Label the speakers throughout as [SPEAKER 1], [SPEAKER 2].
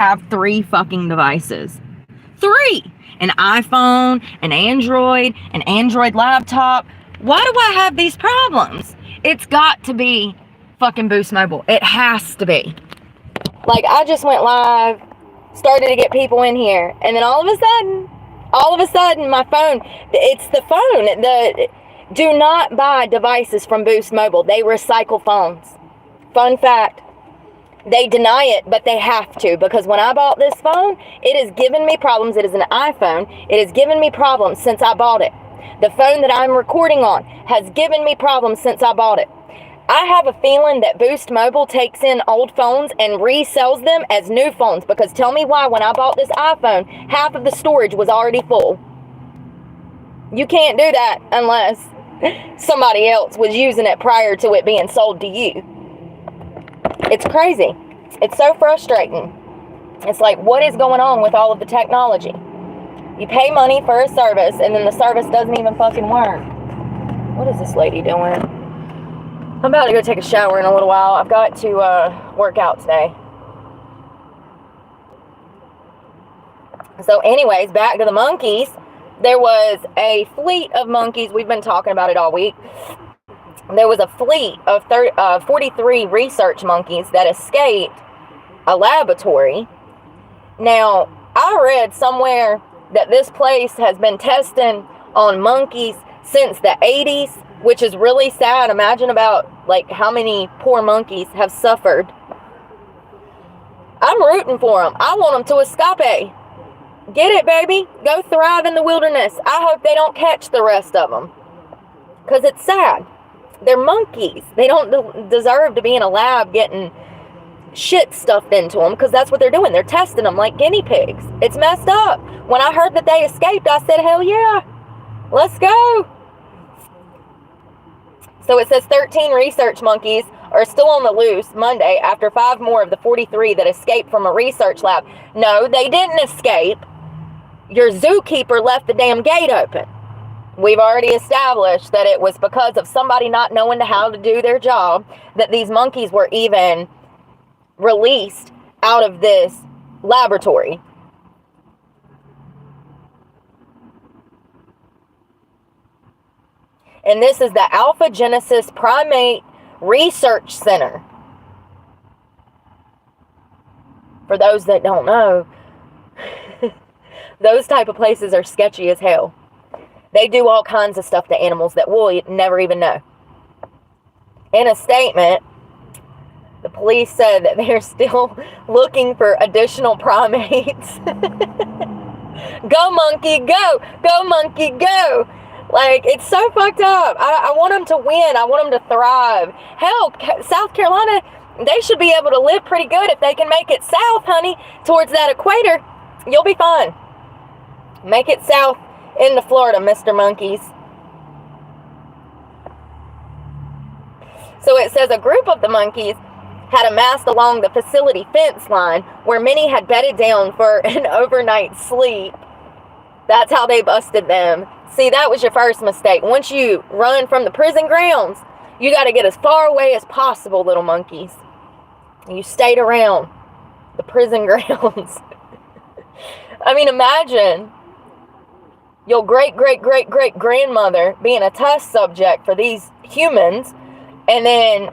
[SPEAKER 1] have 3 fucking devices. 3! An iPhone, an Android laptop. Why do I have these problems? It's got to be fucking Boost Mobile. It has to be. Like, I just went live, started to get people in here, and then all of a sudden, my phone, it's the phone. Do not buy devices from Boost Mobile. They recycle phones. Fun fact. They deny it, but they have to, because when I bought this phone, it has given me problems. It is an iPhone. It has given me problems since I bought it. The phone that I'm recording on has given me problems since I bought it. I have a feeling that Boost Mobile takes in old phones and resells them as new phones, because tell me why when I bought this iPhone, half of the storage was already full. You can't do that unless somebody else was using it prior to it being sold to you. It's crazy. It's so frustrating. It's like, what is going on with all of the technology? You pay money for a service, and then the service doesn't even fucking work. What is this lady doing? I'm about to go take a shower in a little while. I've got to work out today. So anyways, back to the monkeys. There was a fleet of monkeys. We've been talking about it all week. There was a fleet of 43 research monkeys that escaped a laboratory. Now, I read somewhere that this place has been testing on monkeys since the 80s, which is really sad. Imagine about, like, how many poor monkeys have suffered. I'm rooting for them. I want them to escape. Get it, baby? Go thrive in the wilderness. I hope they don't catch the rest of them, because it's sad. They're monkeys. They don't deserve to be in a lab getting shit stuffed into them, because that's what they're doing. They're testing them like guinea pigs. It's messed up. When I heard that they escaped, I said, hell yeah, let's go. So it says 13 research monkeys are still on the loose Monday after 5 more of the 43 that escaped from a research lab. No, they didn't escape. Your zookeeper left the damn gate open. We've already established that it was because of somebody not knowing how to do their job that these monkeys were even released out of this laboratory. And this is the Alpha Genesis Primate Research Center. For those that don't know, those type of places are sketchy as hell. They do all kinds of stuff to animals that we'll never even know. In a statement, the police said that they're still looking for additional primates. Go, monkey, go! Go, monkey, go! Like, it's so fucked up. I want them to win. I want them to thrive. Hell, South Carolina, they should be able to live pretty good if they can make it south, honey, towards that equator. You'll be fine. Make it south into Florida, Mr. Monkeys. So it says a group of the monkeys had amassed along the facility fence line where many had bedded down for an overnight sleep. That's how they busted them. See, that was your first mistake. Once you run from the prison grounds, you got to get as far away as possible, little monkeys. And you stayed around the prison grounds. I mean, imagine your great-great-great-great-grandmother being a test subject for these humans, and then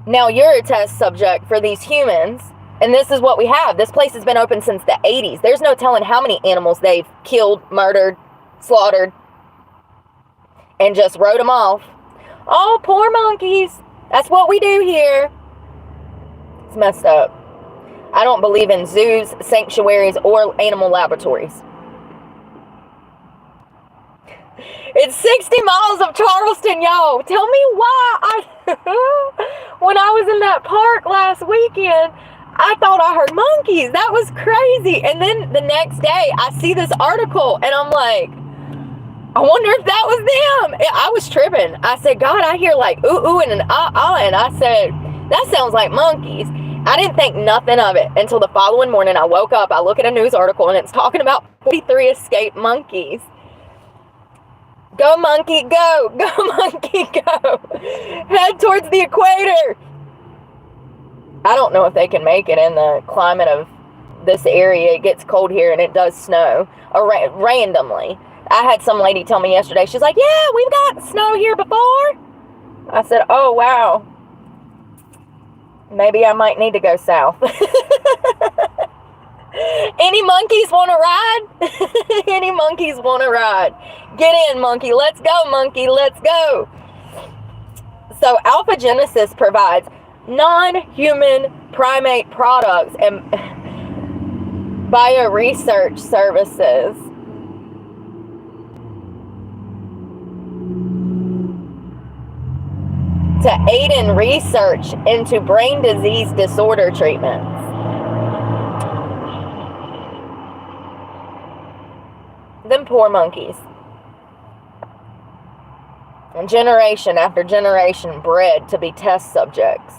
[SPEAKER 1] now you're a test subject for these humans, and this is what we have. This place has been open since the 80s. There's no telling how many animals they've killed, murdered, slaughtered, and just wrote them off. Oh, poor monkeys. That's what we do here. It's messed up. I don't believe in zoos, sanctuaries, or animal laboratories. It's 60 miles of Charleston, y'all. Tell me why when I was in that park last weekend, I thought I heard monkeys. That was crazy. And then the next day, I see this article, and I'm like, I wonder if that was them. I was tripping. I said, God, I hear like ooh, ooh, and an ah, and I said, that sounds like monkeys. I didn't think nothing of it until the following morning. I woke up, I look at a news article, and it's talking about 43 escaped monkeys. Go, monkey, go! Go, monkey, go! Head towards the equator! I don't know if they can make it in the climate of this area. It gets cold here and it does snow randomly. I had some lady tell me yesterday, she's like, yeah, we've got snow here before. I said, oh, wow. Maybe I might need to go south. Any monkeys want to ride? Any monkeys want to ride? Get in, monkey. Let's go, monkey. Let's go. So Alpha Genesis provides non-human primate products and bioresearch services. To aid in research into brain disease disorder treatments. Them poor monkeys. And generation after generation bred to be test subjects.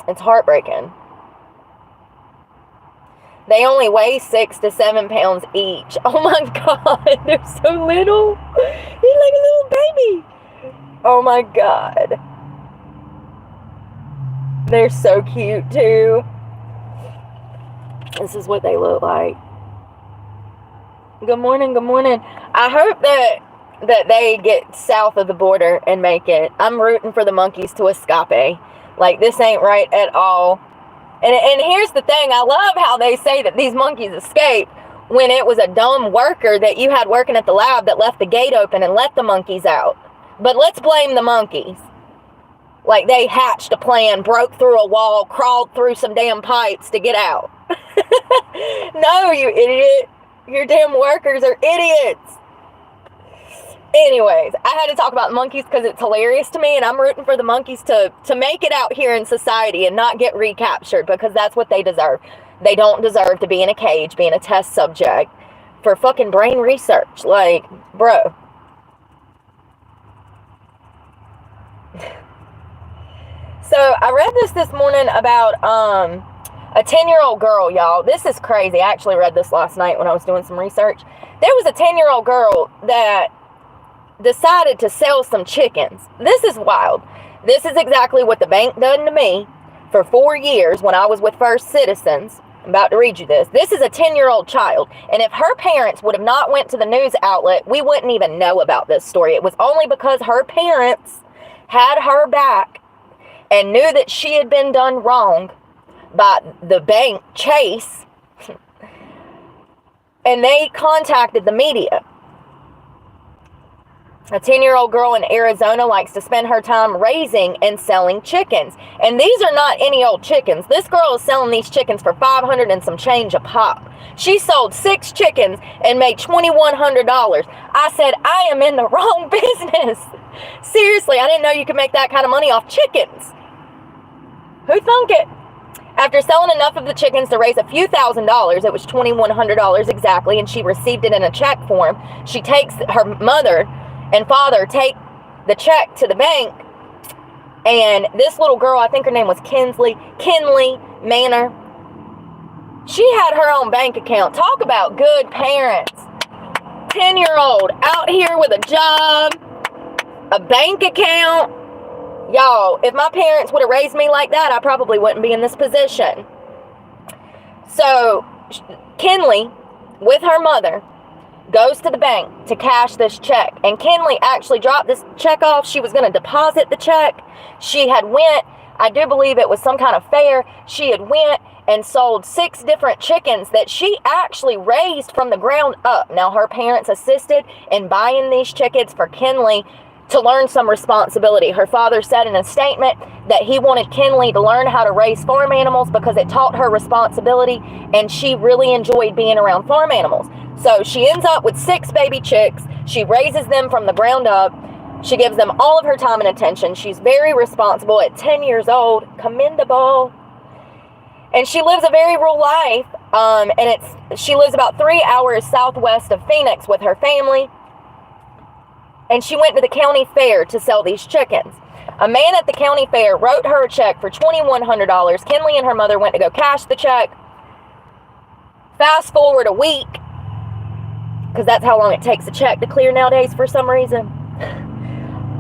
[SPEAKER 1] It's heartbreaking. They only weigh 6 to 7 pounds each. Oh my God, they're so little. They're like a little baby. Oh my God. They're so cute too. This is what they look like. Good morning, good morning. I hope that they get south of the border and make it. I'm rooting for the monkeys to escape. Like, this ain't right at all. And here's the thing. I love how they say that these monkeys escaped when it was a dumb worker that you had working at the lab that left the gate open and let the monkeys out. But let's blame the monkeys. Like, they hatched a plan, broke through a wall, crawled through some damn pipes to get out. No, you idiot. Your damn workers are idiots. Anyways, I had to talk about monkeys because it's hilarious to me, and I'm rooting for the monkeys to make it out here in society and not get recaptured, because that's what they deserve. They don't deserve to be in a cage, being a test subject for fucking brain research. Like, bro. So, I read this morning about a 10-year-old girl, y'all. This is crazy. I actually read this last night when I was doing some research. There was a 10-year-old girl that decided to sell some chickens. This is wild. This is exactly what the bank done to me for 4 years when I was with First Citizens. I'm about to read you this. This is a 10-year-old child, and if her parents would have not went to the news outlet, we wouldn't even know about this story. It was only because her parents had her back and knew that she had been done wrong by the bank, Chase, and they contacted the media. A 10-year-old girl in Arizona likes to spend her time raising and selling chickens. And these are not any old chickens. This girl is selling these chickens for $500 and some change a pop. She sold 6 chickens and made $2,100. I said, I am in the wrong business. Seriously, I didn't know you could make that kind of money off chickens. Who thunk it? After selling enough of the chickens to raise a few $1,000s, it was $2,100 exactly, and she received it in a check form. She takes her mother and father take the check to the bank, and this little girl, I think her name was Kinley Manor, she had her own bank account. Talk about good parents. 10-year-old out here with a job, a bank account. Y'all, if my parents would have raised me like that, I probably wouldn't be in this position. So, Kinley, with her mother, goes to the bank to cash this check. And Kinley actually dropped this check off. She was going to deposit the check. She had went, I do believe it was some kind of fair. She had went and sold 6 different chickens that she actually raised from the ground up. Now, her parents assisted in buying these chickens for Kinley to learn some responsibility. Her father said in a statement that he wanted Kinley to learn how to raise farm animals because it taught her responsibility, and she really enjoyed being around farm animals. So she ends up with 6 baby chicks. She raises them from the ground up. She gives them all of her time and attention. She's very responsible at 10 years old. Commendable. And she lives a very rural life. She lives about 3 hours southwest of Phoenix with her family. And she went to the county fair to sell these chickens. A man at the county fair wrote her a check for $2,100. Kinley and her mother went to go cash the check. Fast forward a week, because that's how long it takes a check to clear nowadays for some reason.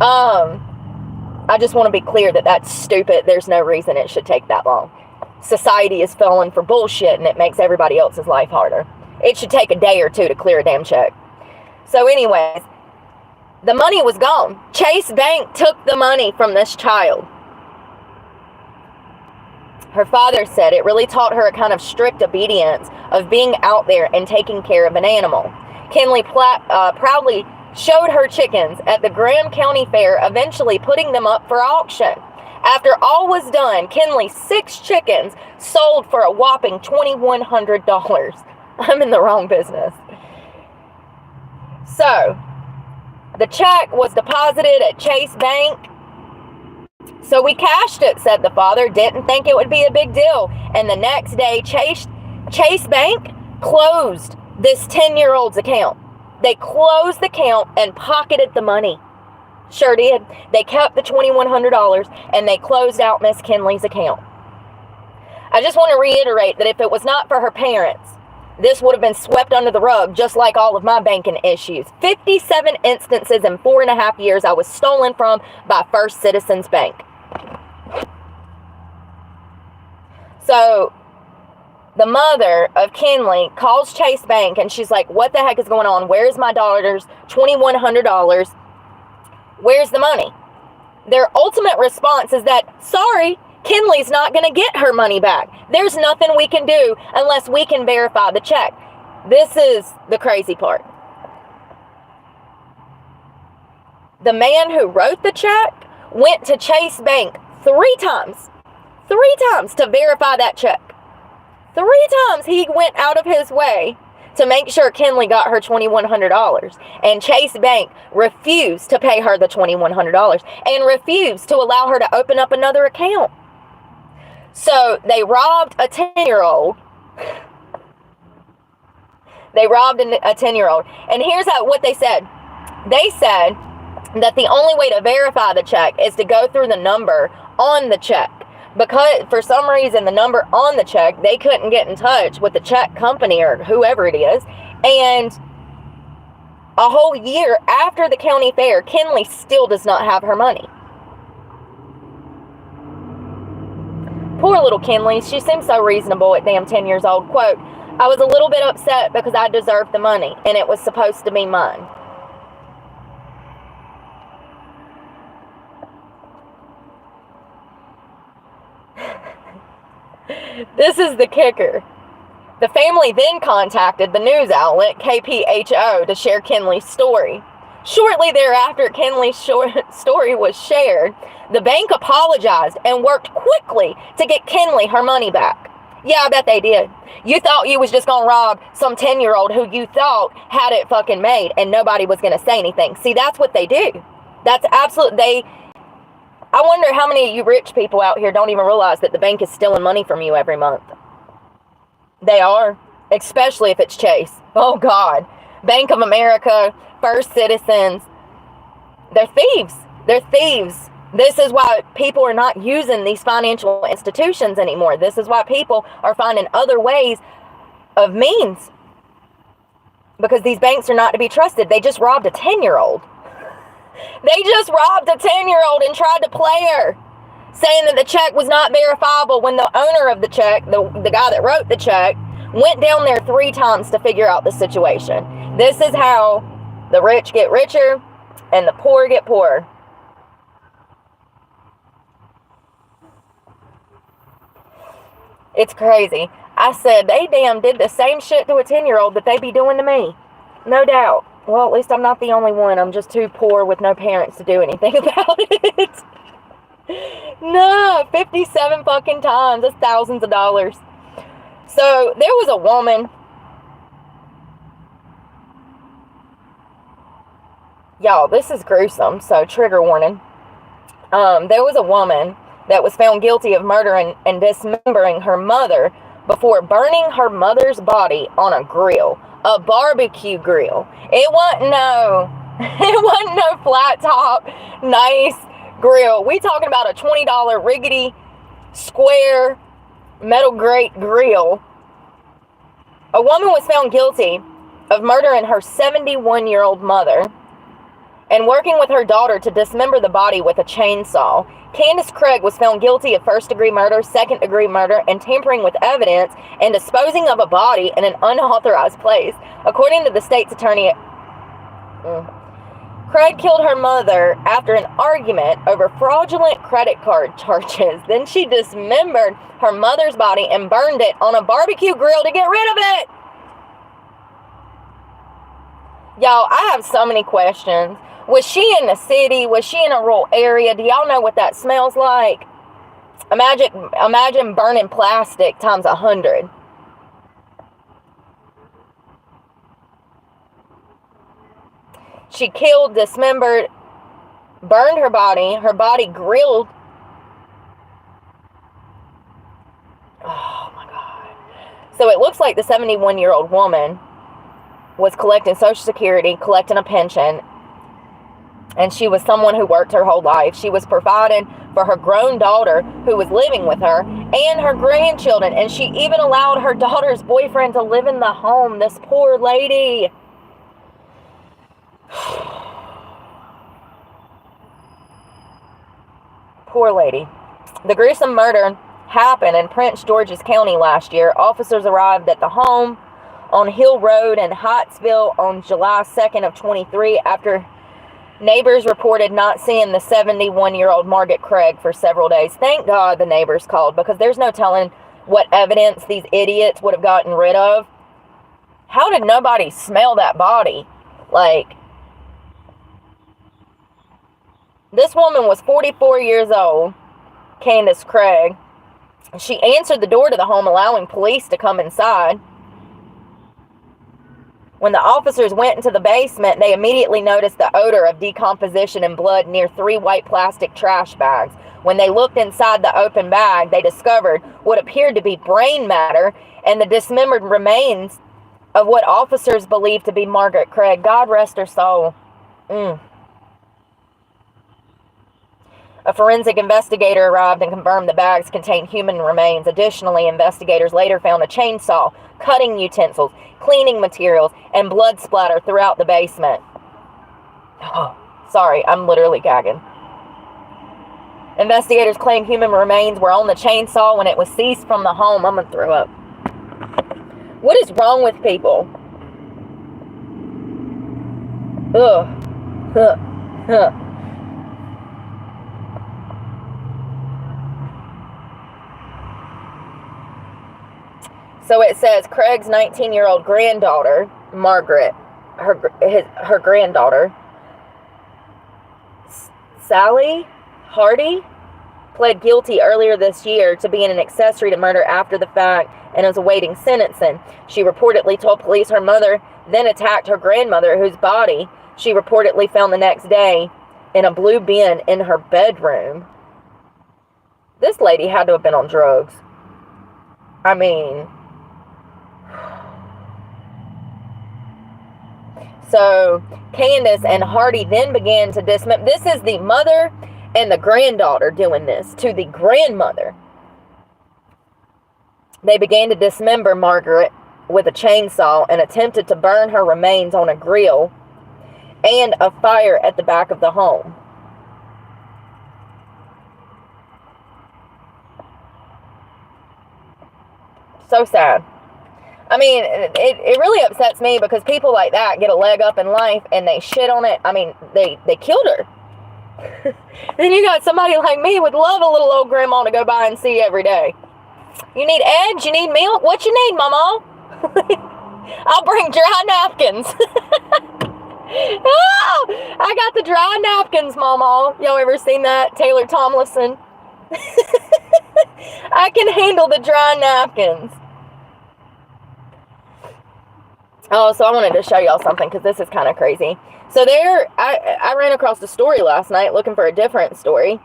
[SPEAKER 1] I just want to be clear that that's stupid. There's no reason it should take that long. society is falling for bullshit and it makes everybody else's life harder. It should take a day or two to clear a damn check. So anyways, the money was gone. Chase Bank took the money from this child. Her father said it really taught her a kind of strict obedience of being out there and taking care of an animal. Kinley proudly showed her chickens at the Graham County Fair, eventually putting them up for auction. After all was done, Kinley's 6 chickens sold for a whopping $2,100. I'm in the wrong business. So, the check was deposited at Chase Bank. So we cashed it, said the father. Didn't think it would be a big deal. And the next day, Chase Bank closed this 10-year-old's account. They closed the account and pocketed the money. Sure did. They kept the $2,100 and they closed out Miss Kinley's account. I just want to reiterate that if it was not for her parents, this would have been swept under the rug, just like all of my banking issues. 57 instances in 4.5 years I was stolen from by First Citizens Bank. So, the mother of Kinley calls Chase Bank and she's like, what the heck is going on? Where's my daughter's $2,100? Where's the money? Their ultimate response is that, sorry, Kinley's not going to get her money back. There's nothing we can do unless we can verify the check. This is the crazy part. The man who wrote the check went to Chase Bank 3 times. 3 times to verify that check. 3 times he went out of his way to make sure Kinley got her $2,100. And Chase Bank refused to pay her the $2,100 and refused to allow her to open up another account. So they robbed a 10-year-old. They robbed a 10-year-old. And here's what they said. They said that the only way to verify the check is to go through the number on the check. Because for some reason, the number on the check, they couldn't get in touch with the check company or whoever it is. And a whole year after the county fair, Kinley still does not have her money. Poor little Kinley. She seems so reasonable at damn 10 years old. Quote, I was a little bit upset because I deserved the money and it was supposed to be mine. This is the kicker. The family then contacted the news outlet KPHO to share Kinley's story. Shortly thereafter, Kinley's story was shared. The bank apologized and worked quickly to get Kinley her money back. Yeah, I bet they did. You thought you was just going to rob some 10-year-old who you thought had it fucking made and nobody was going to say anything. See, that's what they do. That's absolute. I wonder how many of you rich people out here don't even realize that the bank is stealing money from you every month. They are, especially if it's Chase. Oh, God. Bank of America, First Citizens. They're thieves. They're thieves. This is why people are not using these financial institutions anymore. This is why people are finding other ways of means. Because these banks are not to be trusted. They just robbed a 10-year-old. They just robbed a 10-year-old and tried to play her, saying that the check was not verifiable when the owner of the check, the guy that wrote the check, went down there 3 times to figure out the situation. This is how the rich get richer and the poor get poorer. It's crazy. I said, they damn did the same shit to a 10-year-old that they be doing to me. No doubt. Well, at least I'm not the only one. I'm just too poor with no parents to do anything about it. No, 57 fucking times. That's thousands of dollars. So, there was a woman. Y'all, this is gruesome, so trigger warning. There was a woman that was found guilty of murdering and dismembering her mother before burning her mother's body on a grill. A barbecue grill. It wasn't no flat top, nice grill. We talking about a $20 rickety square metal grate grill. A woman was found guilty of murdering her 71-year-old mother and working with her daughter to dismember the body with a chainsaw. Candace Craig was found guilty of first-degree murder, second-degree murder, and tampering with evidence and disposing of a body in an unauthorized place. According to the state's attorney, Craig killed her mother after an argument over fraudulent credit card charges. Then she dismembered her mother's body and burned it on a barbecue grill to get rid of it. Y'all, I have so many questions. Was she in the city? Was she in a rural area? Do y'all know what that smells like? Imagine burning plastic times 100. She killed, dismembered, burned her body grilled. Oh my God. So it looks like the 71-year-old woman was collecting Social Security, collecting a pension, and she was someone who worked her whole life. She was providing for her grown daughter who was living with her and her grandchildren, and she even allowed her daughter's boyfriend to live in the home. This poor lady. Poor lady. The gruesome murder happened in Prince George's County last year. Officers arrived at the home on Hill Road in Hyattsville on July 2nd of 23 after neighbors reported not seeing the 71-year-old Margaret Craig for several days. Thank God the neighbors called, because there's no telling what evidence these idiots would have gotten rid of. How did nobody smell that body? Like, this woman was 44 years old, Candace Craig. She answered the door to the home, allowing police to come inside. When the officers went into the basement, they immediately noticed the odor of decomposition and blood near 3 white plastic trash bags. When they looked inside the open bag, they discovered what appeared to be brain matter and the dismembered remains of what officers believed to be Margaret Craig. God rest her soul. A forensic investigator arrived and confirmed the bags contained human remains. Additionally, investigators later found a chainsaw, cutting utensils, cleaning materials, and blood splatter throughout the basement. Oh, sorry, I'm literally gagging. Investigators claim human remains were on the chainsaw when it was seized from the home. I'm gonna throw up. What is wrong with people? Ugh. So it says Craig's 19-year-old granddaughter, Margaret, her granddaughter, Sally Hardy, pled guilty earlier this year to being an accessory to murder after the fact and is awaiting sentencing. She reportedly told police her mother then attacked her grandmother, whose body she reportedly found the next day in a blue bin in her bedroom. This lady had to have been on drugs. I mean... So, Candace and Hardy then began to dismember. This is the mother and the granddaughter doing this to the grandmother. They began to dismember Margaret with a chainsaw and attempted to burn her remains on a grill and a fire at the back of the home. So sad. I mean, it really upsets me because people like that get a leg up in life and they shit on it. I mean, they killed her. Then you got somebody like me would love a little old grandma to go by and see every day. You need eggs? You need milk? What you need, mama? I'll bring dry napkins. Oh, I got the dry napkins, mama. Y'all ever seen that? Taylor Tomlinson. I can handle the dry napkins. Oh, so I wanted to show y'all something because this is kind of crazy. So I ran across a story last night looking for a different story.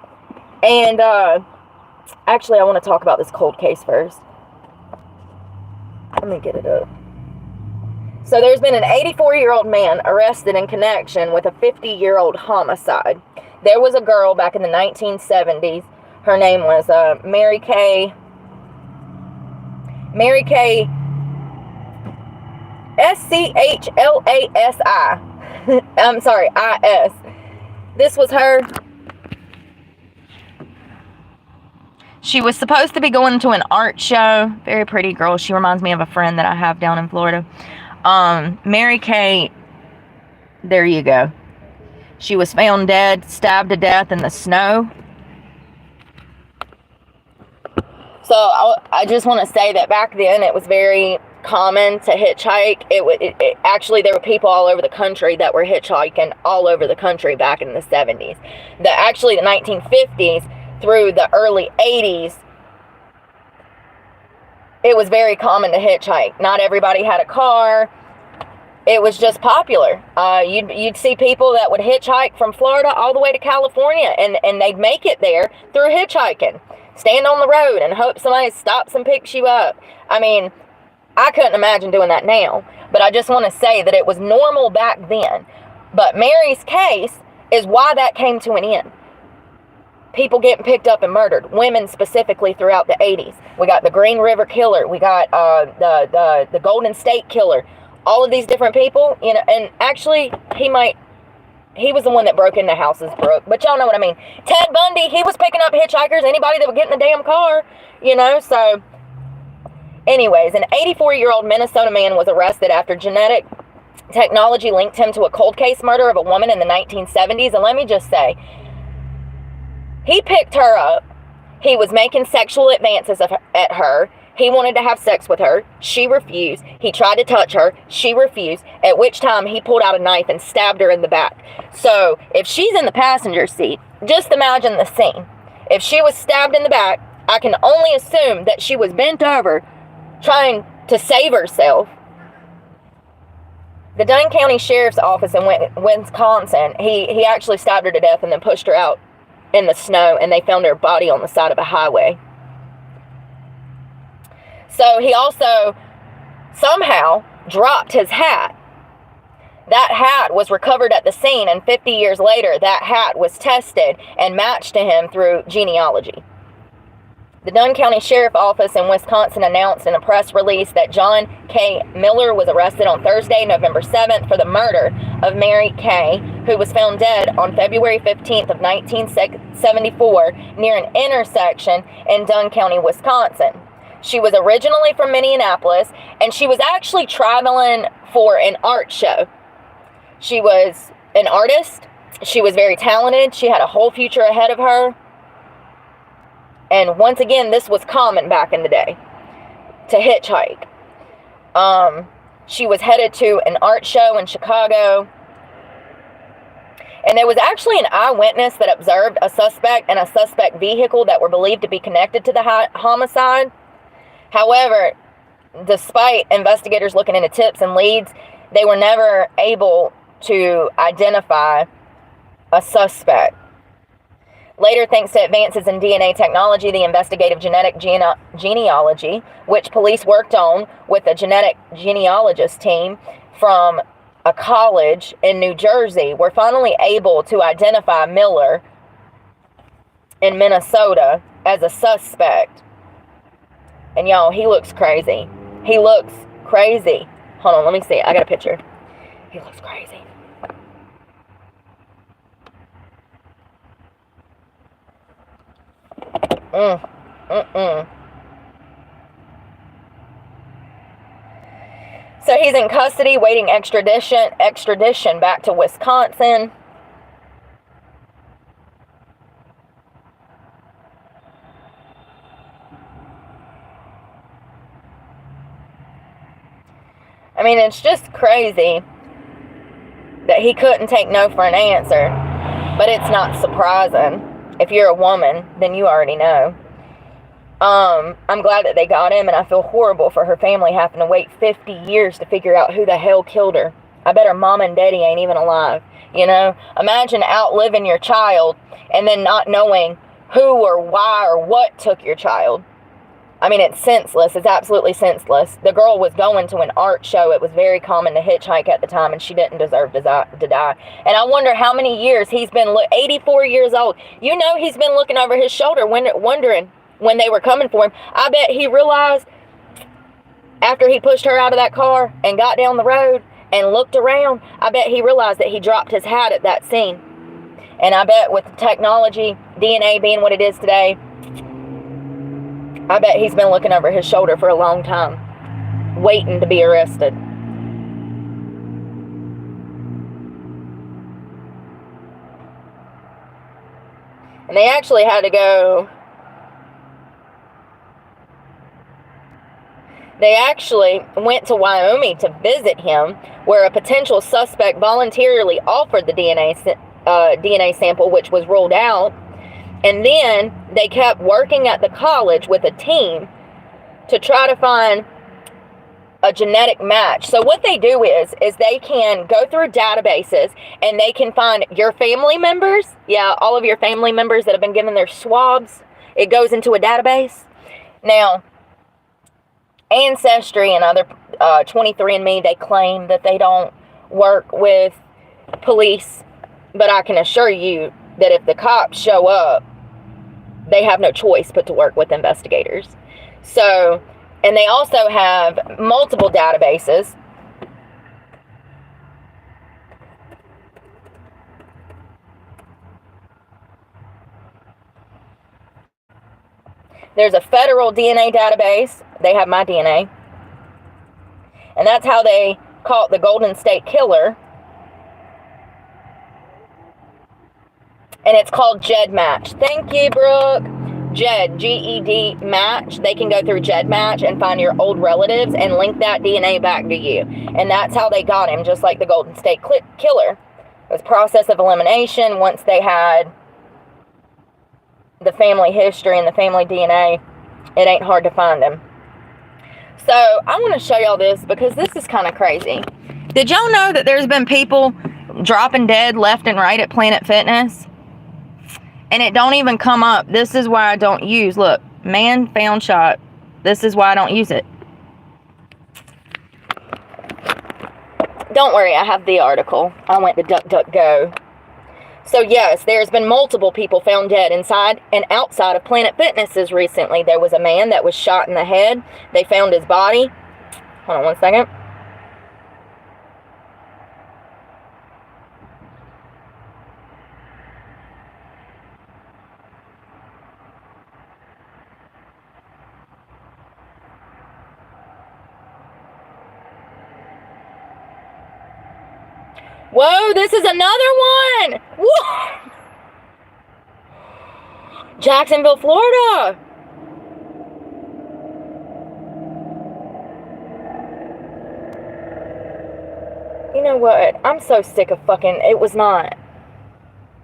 [SPEAKER 1] And actually, I want to talk about this cold case first. Let me get it up. So there's been an 84-year-old man arrested in connection with a 50-year-old homicide. There was a girl back in the 1970s. Her name was Mary Kay Schlasi. I'm sorry, I-S. This was her. She was supposed to be going to an art show. Very pretty girl. She reminds me of a friend that I have down in Florida. Mary Kay, there you go. She was found dead, stabbed to death in the snow. So I just want to say that back then it was very common to hitchhike. Actually, there were people all over the country that were hitchhiking all over the country back in the 70s. Actually, the 1950s through the early 80s, it was very common to hitchhike. Not everybody had a car. It was just popular. You'd see people that would hitchhike from Florida all the way to California, and they'd make it there through hitchhiking. Stand on the road and hope somebody stops and picks you up. I mean, I couldn't imagine doing that now, but I just want to say that it was normal back then. But Mary's case is why that came to an end. People getting picked up and murdered, women specifically throughout the 80s. We got the Green River Killer, we got the Golden State Killer, all of these different people, you know. And actually, he was the one that broke into houses, Brooke, but y'all know what I mean. Ted Bundy, he was picking up hitchhikers, anybody that would get in the damn car, you know. So anyways, an 84-year-old Minnesota man was arrested after genetic technology linked him to a cold case murder of a woman in the 1970s. And let me just say, he picked her up. He was making sexual advances at her. He wanted to have sex with her. She refused. He tried to touch her. She refused. At which time he pulled out a knife and stabbed her in the back. So if she's in the passenger seat, just imagine the scene. If she was stabbed in the back, I can only assume that she was bent over trying to save herself. The Dunn County Sheriff's Office in Wisconsin, he actually stabbed her to death and then pushed her out in the snow, and they found her body on the side of a highway. So he also somehow dropped his hat. That hat was recovered at the scene, and 50 years later, that hat was tested and matched to him through genealogy. The Dunn County Sheriff's Office in Wisconsin announced in a press release that John K. Miller was arrested on Thursday, November 7th for the murder of Mary Kay, who was found dead on February 15th of 1974 near an intersection in Dunn County, Wisconsin. She was originally from Minneapolis, and she was actually traveling for an art show. She was an artist. She was very talented. She had a whole future ahead of her. And once again, this was common back in the day, to hitchhike. She was headed to an art show in Chicago. And there was actually an eyewitness that observed a suspect and a suspect vehicle that were believed to be connected to the homicide. However, despite investigators looking into tips and leads, they were never able to identify a suspect. Later, thanks to advances in DNA technology, the investigative genetic genealogy, which police worked on with a genetic genealogist team from a college in New Jersey, were finally able to identify Miller in Minnesota as a suspect. And y'all, he looks crazy. He looks crazy. Hold on, let me see. I got a picture. He looks crazy. So he's in custody, waiting extradition back to Wisconsin. I mean, it's just crazy that he couldn't take no for an answer, but it's not surprising. If you're a woman, then you already know. I'm glad that they got him, and I feel horrible for her family having to wait 50 years to figure out who the hell killed her. I bet her mom and daddy ain't even alive, you know? Imagine outliving your child and then not knowing who or why or what took your child. I mean, it's senseless. It's absolutely senseless. The girl was going to an art show. It was very common to hitchhike at the time, and she didn't deserve to die. And I wonder how many years he's been, 84 years old. You know, he's been looking over his shoulder, wondering when they were coming for him. I bet he realized after he pushed her out of that car and got down the road and looked around, I bet he realized that he dropped his hat at that scene. And I bet with technology, DNA being what it is today, I bet he's been looking over his shoulder for a long time, waiting to be arrested. And they actually had to go... They actually went to Wyoming to visit him, where a potential suspect voluntarily offered the DNA sample, which was ruled out. And then they kept working at the college with a team to try to find a genetic match. So what they do is they can go through databases and they can find your family members. Yeah, all of your family members that have been given their swabs. It goes into a database. Now, Ancestry and other 23andMe, they claim that they don't work with police, but I can assure you that if the cops show up, they have no choice but to work with investigators. So, and they also have multiple databases. There's a federal DNA database. They have my DNA. And that's how they caught the Golden State Killer. And it's called GEDmatch. Thank you, Brooke. GED, G-E-D match. They can go through GEDmatch and find your old relatives and link that DNA back to you. And that's how they got him, just like the Golden State Killer. It was process of elimination. Once they had the family history and the family DNA, it ain't hard to find them. So I want to show y'all this because this is kind of crazy. Did y'all know that there's been people dropping dead left and right at Planet Fitness? And it don't even come up. This is why I don't use. Look, man found shot. This is why I don't use it. Don't worry, I have the article. I went to DuckDuckGo. So yes, there's been multiple people found dead inside and outside of Planet Fitnesses recently. There was a man that was shot in the head. They found his body. Hold on one second. Whoa, this is another one! Whoa! Jacksonville, Florida! You know what? I'm so sick of fucking... It was not.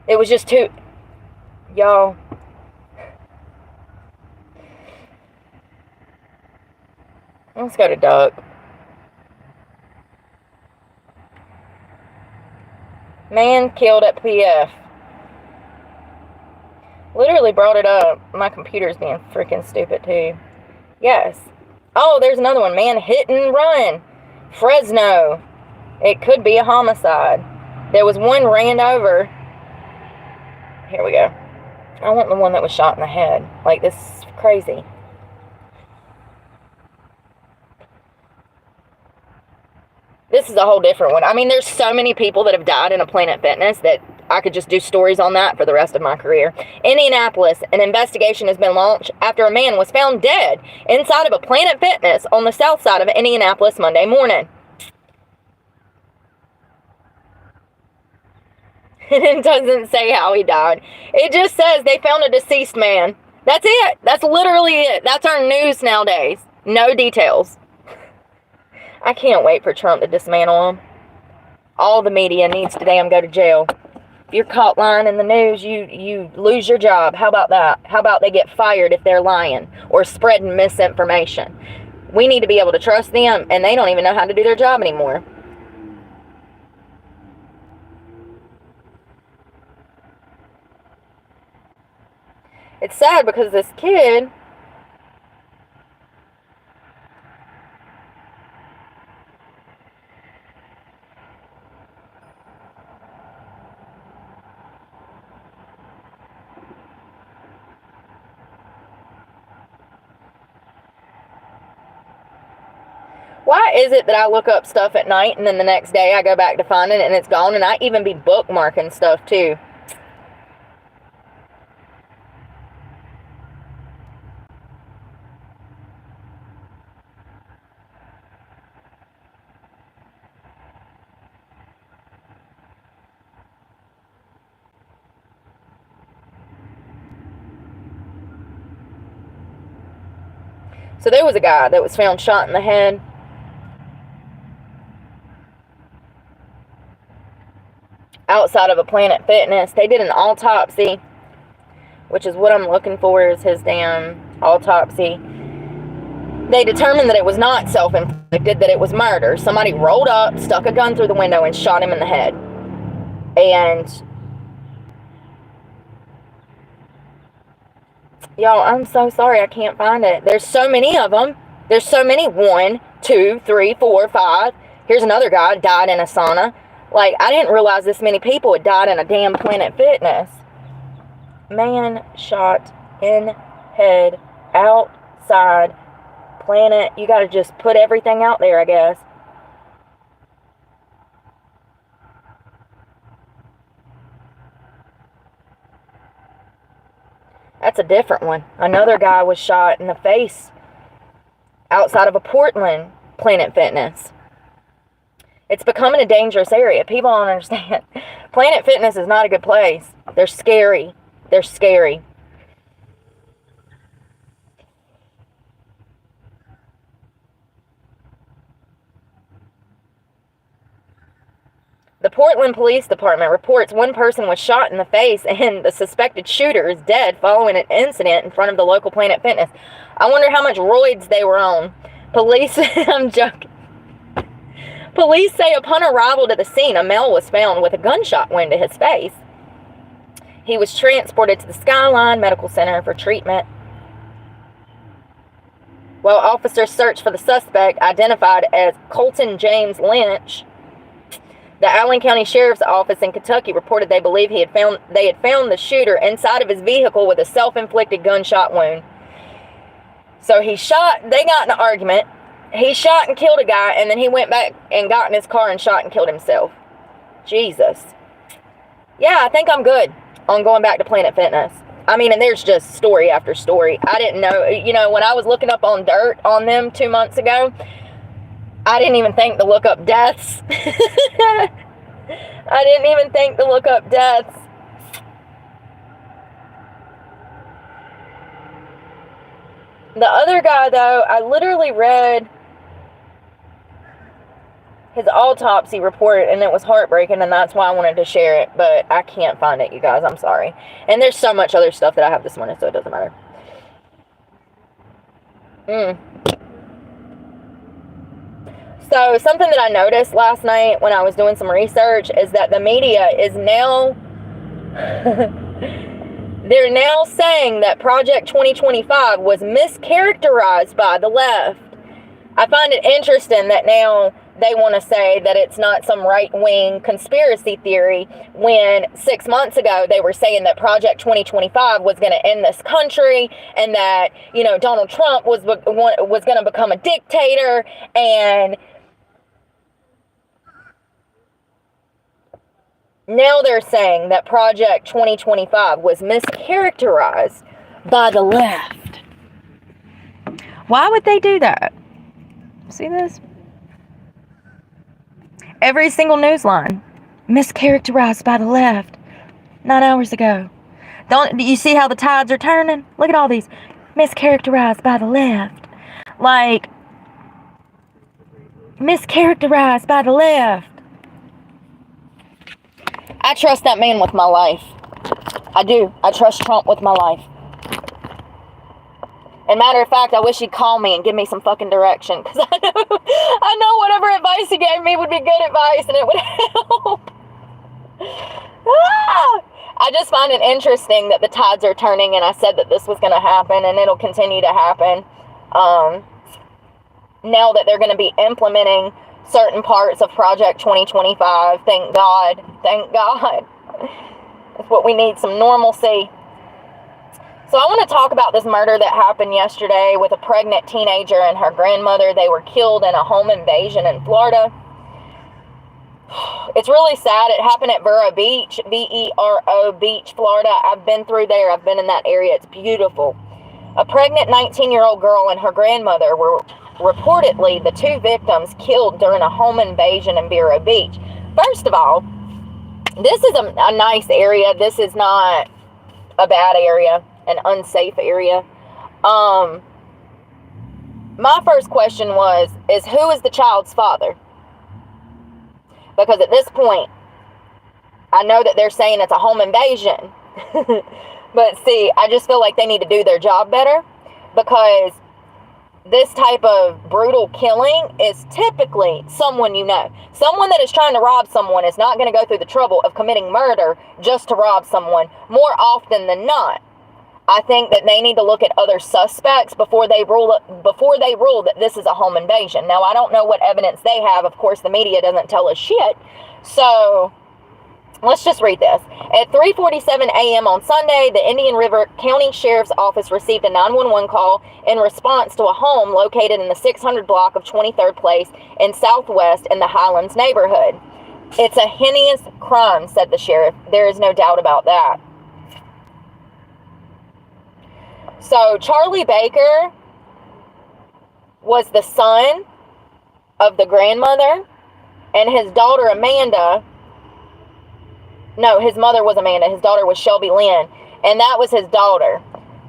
[SPEAKER 1] It was just too... Y'all. Let's go to Doug. Man killed at PF. Literally brought it up. My computer's being freaking stupid too. Yes. Oh, there's another one. Man hit and run. Fresno. It could be a homicide. There was one ran over. Here we go. I want the one that was shot in the head. Like, this is crazy. This is a whole different one. I mean, there's so many people that have died in a Planet Fitness that I could just do stories on that for the rest of my career. Indianapolis, an investigation has been launched after a man was found dead inside of a Planet Fitness on the south side of Indianapolis Monday morning. It doesn't say how he died. It just says they found a deceased man. That's it. That's literally it. That's our news nowadays. No details. I can't wait for Trump to dismantle him. All the media needs to damn go to jail. If you're caught lying in the news, you lose your job. How about that? How about they get fired if they're lying or spreading misinformation? We need to be able to trust them, and they don't even know how to do their job anymore. It's sad because this kid... Why is it that I look up stuff at night and then the next day I go back to finding it and it's gone, and I even be bookmarking stuff too? So there was a guy that was found shot in the head. Outside of a Planet Fitness. They did an autopsy, which is what I'm looking for, is his damn autopsy. They determined that it was not self-inflicted, that it was murder. Somebody rolled up, stuck a gun through the window, and shot him in the head. And y'all, I'm so sorry, I can't find it. There's so many of them. There's so many. 1, 2, 3, 4, 5. Here's another guy, died in a sauna. Like, I didn't realize this many people had died in a damn Planet Fitness. Man shot in head, outside, Planet. You gotta just put everything out there, I guess. That's a different one. Another guy was shot in the face outside of a Portland Planet Fitness. It's becoming a dangerous area. People don't understand. Planet Fitness is not a good place. They're scary. They're scary. The Portland Police Department reports one person was shot in the face and the suspected shooter is dead following an incident in front of the local Planet Fitness. I wonder how much roids they were on. Police, I'm joking. Police say upon arrival to the scene, a male was found with a gunshot wound to his face. He was transported to the Skyline Medical Center for treatment. While officers searched for the suspect, identified as Colton James Lynch, the Allen County Sheriff's Office in Kentucky reported they believe they had found the shooter inside of his vehicle with a self-inflicted gunshot wound. So they got in an argument. He shot and killed a guy, and then he went back and got in his car and shot and killed himself. Jesus. Yeah, I think I'm good on going back to Planet Fitness. I mean, and there's just story after story. I didn't know, when I was looking up on dirt on them 2 months ago, I didn't even think to look up deaths. I didn't even think to look up deaths. The other guy, though, I literally read his autopsy report, and it was heartbreaking, and that's why I wanted to share it, but I can't find it, you guys. I'm sorry. And there's so much other stuff that I have this morning, so it doesn't matter. So something that I noticed last night when I was doing some research is that the media is now they're now saying that Project 2025 was mischaracterized by the left. I find it interesting that now they want to say that it's not some right-wing conspiracy theory when 6 months ago they were saying that Project 2025 was going to end this country and that, Donald Trump was going to become a dictator, and now they're saying that Project 2025 was mischaracterized by the left. Why would they do that? See this? Every single news line, mischaracterized by the left 9 hours ago. Do you see how the tides are turning? Look at all these. Mischaracterized by the left. Like, mischaracterized by the left. I trust that man with my life. I do. I trust Trump with my life. And matter of fact, I wish he'd call me and give me some fucking direction. Because I know whatever advice he gave me would be good advice and it would help. I just find it interesting that the tides are turning, and I said that this was going to happen, and it'll continue to happen. Now that they're going to be implementing certain parts of Project 2025, thank God. Thank God. That's what we need, some normalcy. So I want to talk about this murder that happened yesterday with a pregnant teenager and her grandmother. They were killed in a home invasion in Florida. It's really sad. It happened at Vero Beach, V-E-R-O Beach, Florida. I've been through there. I've been in that area. It's beautiful. A pregnant 19-year-old girl and her grandmother were reportedly the two victims killed during a home invasion in Vero Beach. First of all, this is a nice area. This is not a bad area, an unsafe area. my first question is who is the child's father? Because at this point, I know that they're saying it's a home invasion. But see, I just feel like they need to do their job better, because this type of brutal killing is typically someone you know. Someone that is trying to rob someone is not going to go through the trouble of committing murder just to rob someone more often than not. I think that they need to look at other suspects before they rule that this is a home invasion. Now, I don't know what evidence they have. Of course, the media doesn't tell us shit. So let's just read this. At 3:47 a.m. on Sunday, the Indian River County Sheriff's Office received a 911 call in response to a home located in the 600 block of 23rd Place in Southwest in the Highlands neighborhood. It's a heinous crime, said the sheriff. There is no doubt about that. So Charlie Baker was the son of the grandmother, and his daughter Amanda, no, his mother was Amanda, his daughter was Shelby Lynn, and that was his daughter.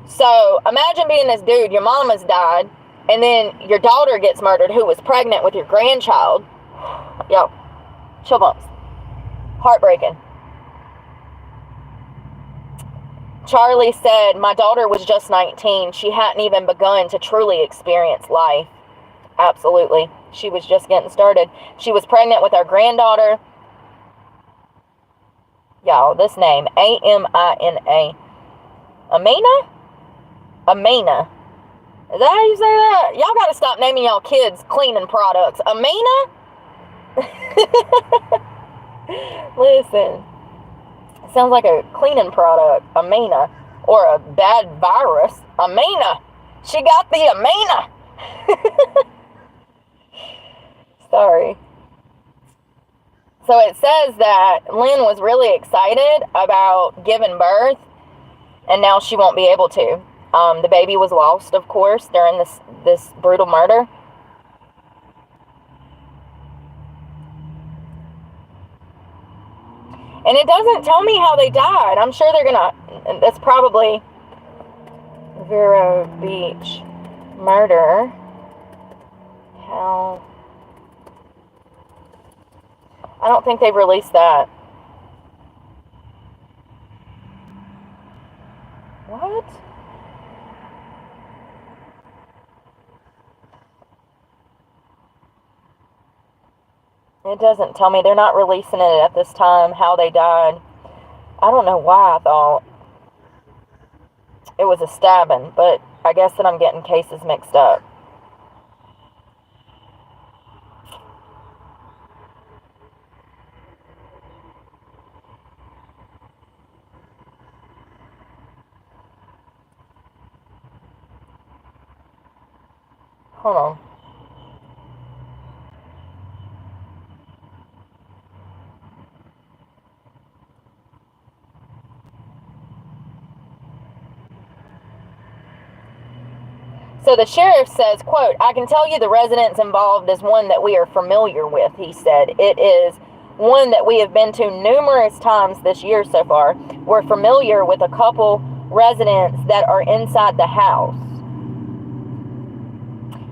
[SPEAKER 1] So imagine being this dude, your mama's died, and then your daughter gets murdered who was pregnant with your grandchild. Yo, chill bumps. Heartbreaking. Charlie said, my daughter was just 19. She hadn't even begun to truly experience life. Absolutely. She was just getting started. She was pregnant with our granddaughter. Y'all, this name, Amina. Amina. Is that how you say that? Y'all got to stop naming y'all kids cleaning products. Amina? Listen. Sounds like a cleaning product, Amina, or a bad virus. Amina. She got the Amina. Sorry. So it says that Lynn was really excited about giving birth, and now she won't be able to. The baby was lost, of course, during this brutal murder. And it doesn't tell me how they died. I'm sure they're gonna, that's probably Vero Beach murder. How? I don't think they've released that. What? It doesn't tell me. They're not releasing it at this time, how they died. I don't know why I thought it was a stabbing, but I guess that I'm getting cases mixed up. Hold on. So the sheriff says, quote, I can tell you the residence involved is one that we are familiar with, he said. It is one that we have been to numerous times this year so far. We're familiar with a couple residents that are inside the house.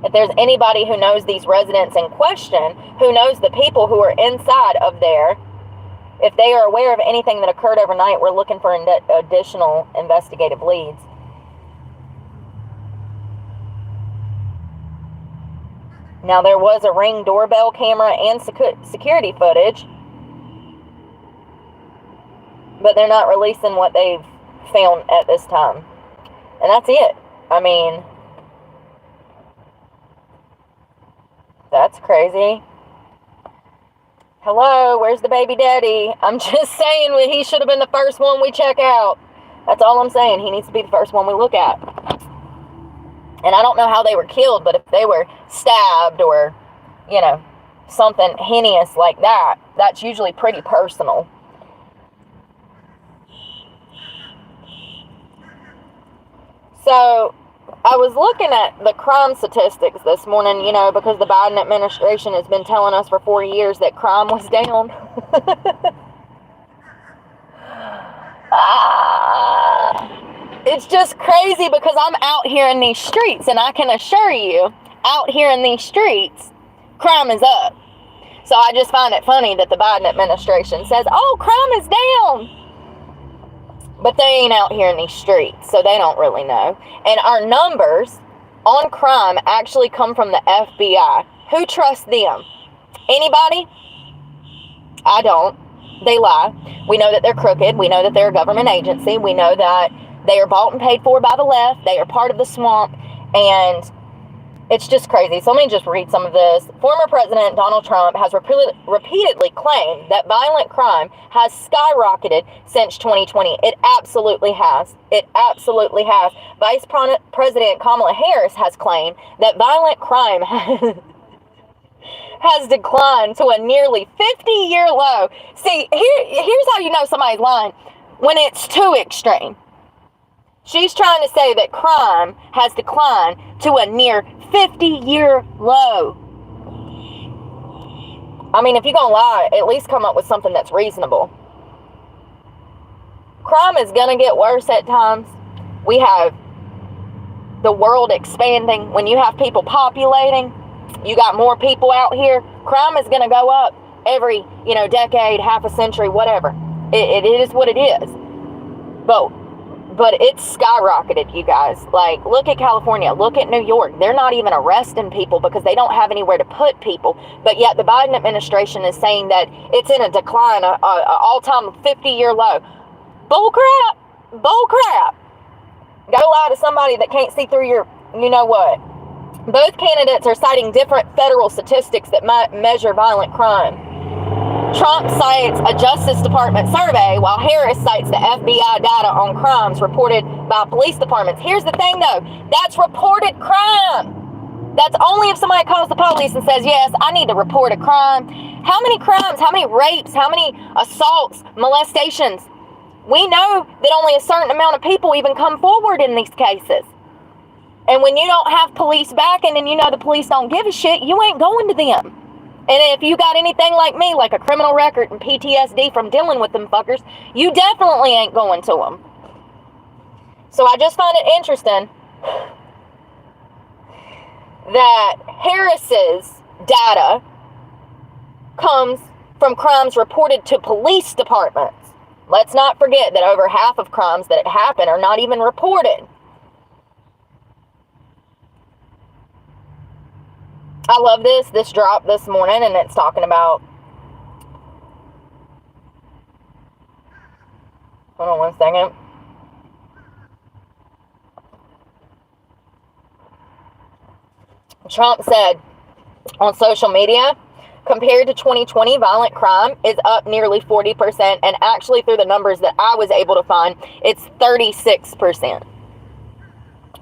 [SPEAKER 1] If there's anybody who knows these residents in question, who knows the people who are inside of there, if they are aware of anything that occurred overnight, we're looking for additional investigative leads. Now, there was a Ring doorbell camera and security footage, but they're not releasing what they've found at this time. And that's it. I mean, that's crazy. Hello, where's the baby daddy? I'm just saying he should have been the first one we check out. That's all I'm saying. He needs to be the first one we look at. And I don't know how they were killed, but if they were stabbed or, you know, something heinous like that, that's usually pretty personal. So I was looking at the crime statistics this morning, you know, because the Biden administration has been telling us for 4 years that crime was down. It's just crazy because I'm out here in these streets, and I can assure you out here in these streets, crime is up. So I just find it funny that the Biden administration says, oh, crime is down. But they ain't out here in these streets, so they don't really know. And our numbers on crime actually come from the FBI. Who trusts them? Anybody? I don't. They lie. We know that they're crooked. We know that they're a government agency. We know that they are bought and paid for by the left. They are part of the swamp. And it's just crazy. So let me just read some of this. Former President Donald Trump has repeatedly claimed that violent crime has skyrocketed since 2020. It absolutely has. It absolutely has. Vice President Kamala Harris has claimed that violent crime has declined to a nearly 50-year low. See, here's how you know somebody's lying. When it's too extreme. She's trying to say that crime has declined to a near 50-year low. I mean, if you're going to lie, at least come up with something that's reasonable. Crime is going to get worse at times. We have the world expanding. When you have people populating, you got more people out here, crime is going to go up every, decade, half a century, whatever. It is what it is. But it's skyrocketed, you guys. Like, look at California. Look at New York. They're not even arresting people because they don't have anywhere to put people. But yet the Biden administration is saying that it's in a decline, an all-time 50-year low. Bull crap. Bull crap. Go lie to somebody that can't see through your you-know-what. Both candidates are citing different federal statistics that might measure violent crime. Trump cites a Justice Department survey, while Harris cites the FBI data on crimes reported by police departments. Here's the thing, though. That's reported crime. That's only if somebody calls the police and says, yes, I need to report a crime. How many crimes, how many rapes, how many assaults, molestations? We know that only a certain amount of people even come forward in these cases. And when you don't have police backing and the police don't give a shit, you ain't going to them. And if you got anything like me, like a criminal record and PTSD from dealing with them fuckers, you definitely ain't going to them. So I just find it interesting that Harris's data comes from crimes reported to police departments. Let's not forget that over half of crimes that happen are not even reported. I love this. This dropped this morning, and it's talking about... Hold on one second. Trump said on social media, compared to 2020, violent crime is up nearly 40%, and actually through the numbers that I was able to find, it's 36%.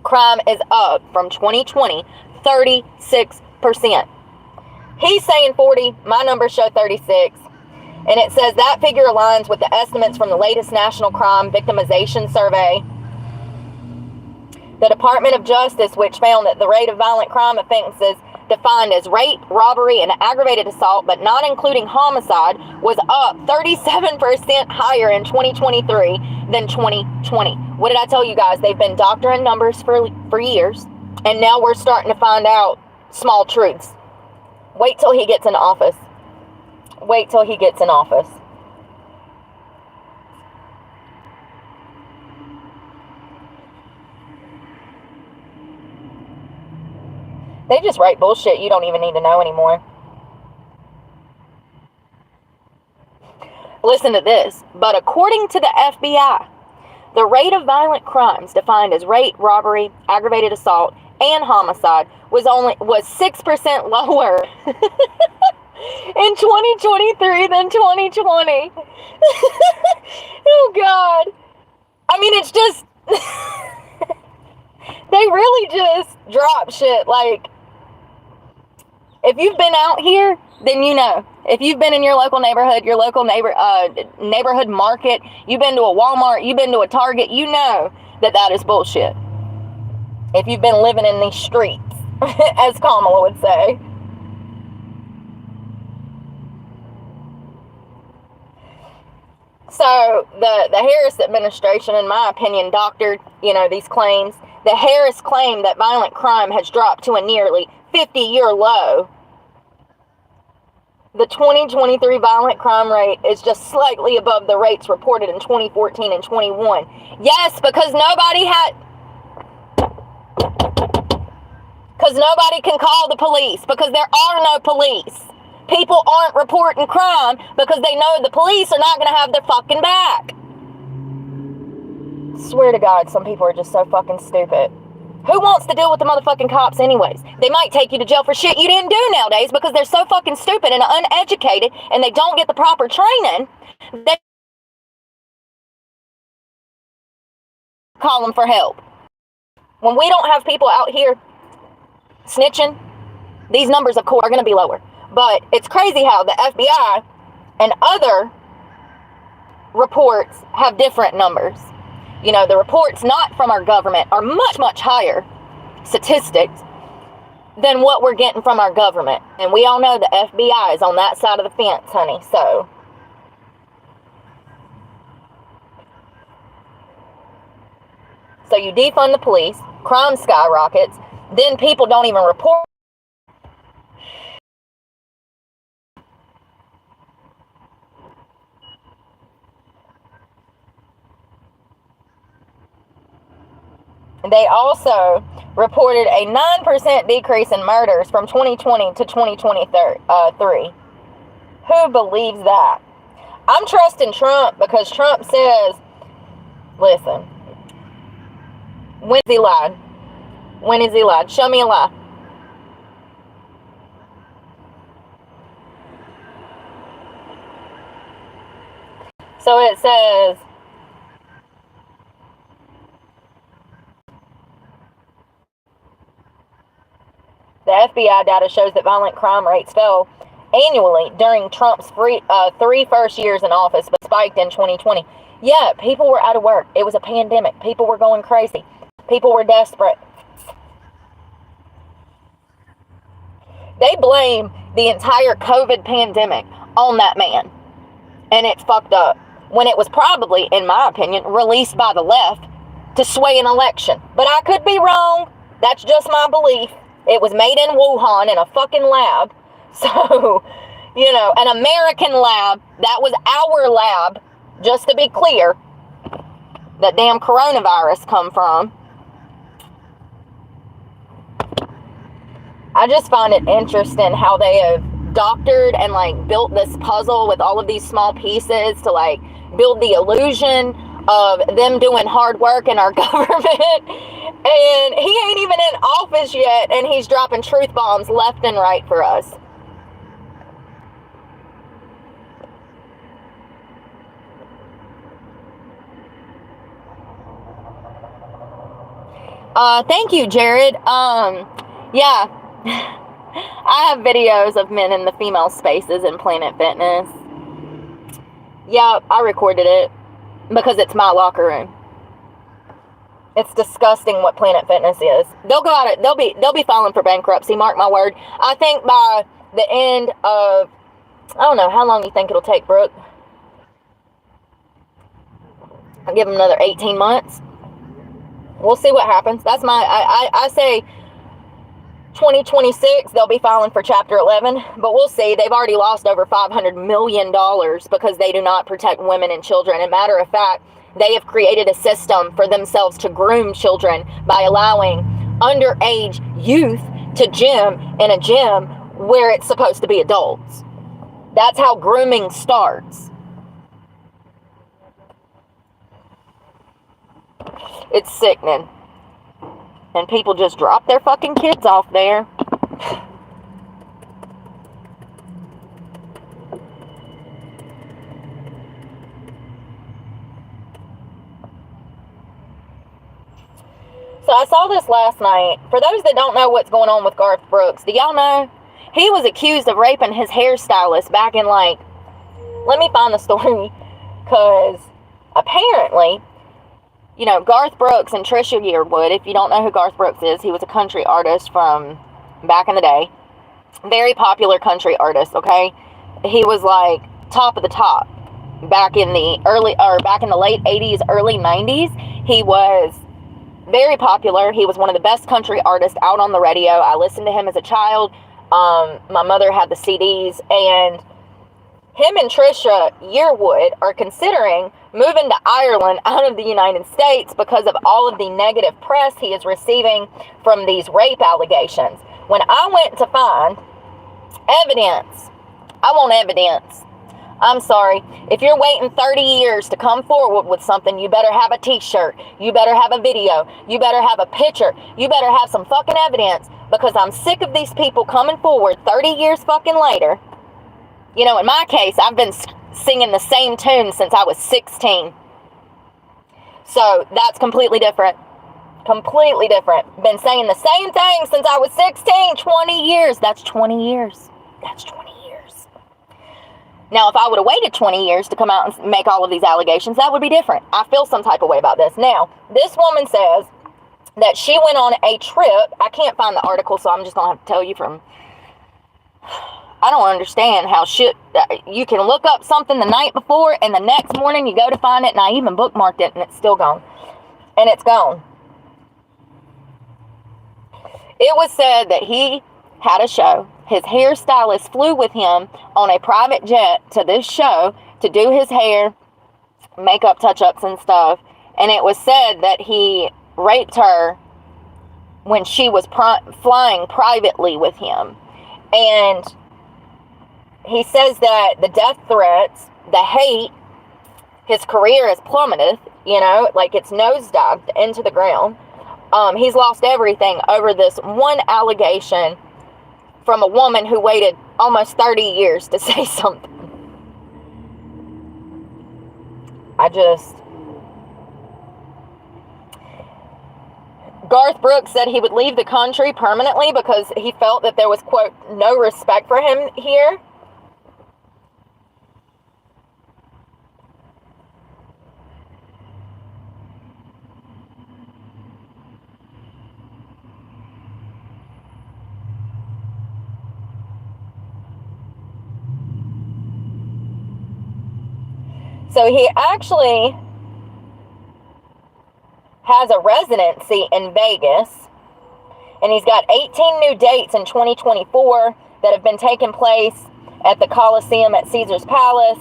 [SPEAKER 1] Crime is up from 2020, 36%. He's saying 40, my numbers show 36. And it says that figure aligns with the estimates from the latest National Crime Victimization Survey. The Department of Justice, which found that the rate of violent crime offenses defined as rape, robbery, and aggravated assault, but not including homicide, was up 37% higher in 2023 than 2020. What did I tell you guys? They've been doctoring numbers for years, and now we're starting to find out small truths. Wait till he gets in office. Wait till he gets in office. They just write bullshit you don't even need to know anymore. Listen to this. But according to the FBI, the rate of violent crimes defined as rape, robbery, aggravated assault, and homicide was 6% lower in 2023 than 2020. Oh God. I mean, it's just they really just drop shit. Like, if you've been out here, then you know. If you've been in your local neighborhood, your local neighborhood market, you've been to a Walmart, you've been to a Target, you know that is bullshit. If you've been living in these streets, as Kamala would say. So the Harris administration, in my opinion, doctored, these claims. The Harris claimed that violent crime has dropped to a nearly 50-year low. The 2023 violent crime rate is just slightly above the rates reported in 2014 and 21. Yes, because nobody can call the police, because there are no police. People aren't reporting crime because they know the police are not going to have their fucking back. Swear to God, some people are just so fucking stupid. Who wants to deal with the motherfucking cops anyways? They might take you to jail for shit you didn't do nowadays because they're so fucking stupid and uneducated and they don't get the proper training. They call them for help. When we don't have people out here snitching, these numbers of course are going to be lower. But it's crazy how the FBI and other reports have different numbers. You know, the reports not from our government are much, much higher statistics than what we're getting from our government. And we all know the FBI is on that side of the fence, honey. So you defund the police, crime skyrockets, then people don't even report. They also reported a 9% decrease in murders from 2020 to 2023. Who believes that? I'm trusting Trump because Trump says, listen, when has he lied? When has he lied? Show me a lie. So it says, the FBI data shows that violent crime rates fell annually during Trump's three first years in office, but spiked in 2020. Yeah, people were out of work. It was a pandemic. People were going crazy. People were desperate. They blame the entire COVID pandemic on that man. And it's fucked up. When it was probably, in my opinion, released by the left to sway an election. But I could be wrong. That's just my belief. It was made in Wuhan in a fucking lab. So, you know, an American lab. That was our lab, just to be clear. That damn coronavirus come from. I just find it interesting how they have doctored and like built this puzzle with all of these small pieces to like build the illusion of them doing hard work in our government. And he ain't even in office yet, and he's dropping truth bombs left and right for us. Thank you, Jared. Yeah. I have videos of men in the female spaces in Planet Fitness. Yeah, I recorded it because it's my locker room. It's disgusting what Planet Fitness is. They'll go out. They'll be filing for bankruptcy. Mark my word. I think by the end of, I don't know how long you think it'll take, Brooke. I'll give them another 18 months. We'll see what happens. That's my. I say 2026 they'll be filing for Chapter 11, but we'll see. They've already lost over $500 million because they do not protect women and children. And matter of fact, they have created a system for themselves to groom children by allowing underage youth to gym in a gym where it's supposed to be adults. That's how grooming starts. It's sickening. And people just drop their fucking kids off there. So I saw this last night. For those that don't know what's going on with Garth Brooks, do y'all know? He was accused of raping his hairstylist back in like, let me find the story, because apparently, you know, Garth Brooks and Trisha Yearwood, if you don't know who Garth Brooks is, he was a country artist from back in the day. Very popular country artist, okay? He was like top of the top back in the late 80s, early 90s. He was Very popular. He was one of the best country artists out on the radio. I listened to him as a child. My mother had the CDs, and him and Trisha Yearwood are considering moving to Ireland out of the United States because of all of the negative press he is receiving from these rape allegations. When I went to find evidence, I want evidence. I'm sorry. If you're waiting 30 years to come forward with something, you better have a t-shirt. You better have a video. You better have a picture. You better have some fucking evidence, because I'm sick of these people coming forward 30 years fucking later. You know, in my case, I've been singing the same tune since I was 16. So that's completely different. Completely different. Been saying the same thing since I was 16, 20 years. That's 20 years. That's 20 years. Now, if I would have waited 20 years to come out and make all of these allegations, that would be different. I feel some type of way about this. Now, this woman says that she went on a trip. I can't find the article, so I'm just going to have to tell you from... I don't understand how shit... You can look up something the night before, and the next morning you go to find it, and I even bookmarked it, and it's still gone. And it's gone. It was said that he had a show. His hairstylist flew with him on a private jet to this show to do his hair, makeup touch-ups and stuff. And it was said that he raped her when she was flying privately with him. And he says that the death threats, the hate, his career has plummeted, you know, like it's nosedived into the ground. He's lost everything over this one allegation from a woman who waited almost 30 years to say something. Garth Brooks said he would leave the country permanently because he felt that there was, quote, no respect for him here. So he actually has a residency in Vegas, and he's got 18 new dates in 2024 that have been taking place at the Coliseum at Caesar's Palace.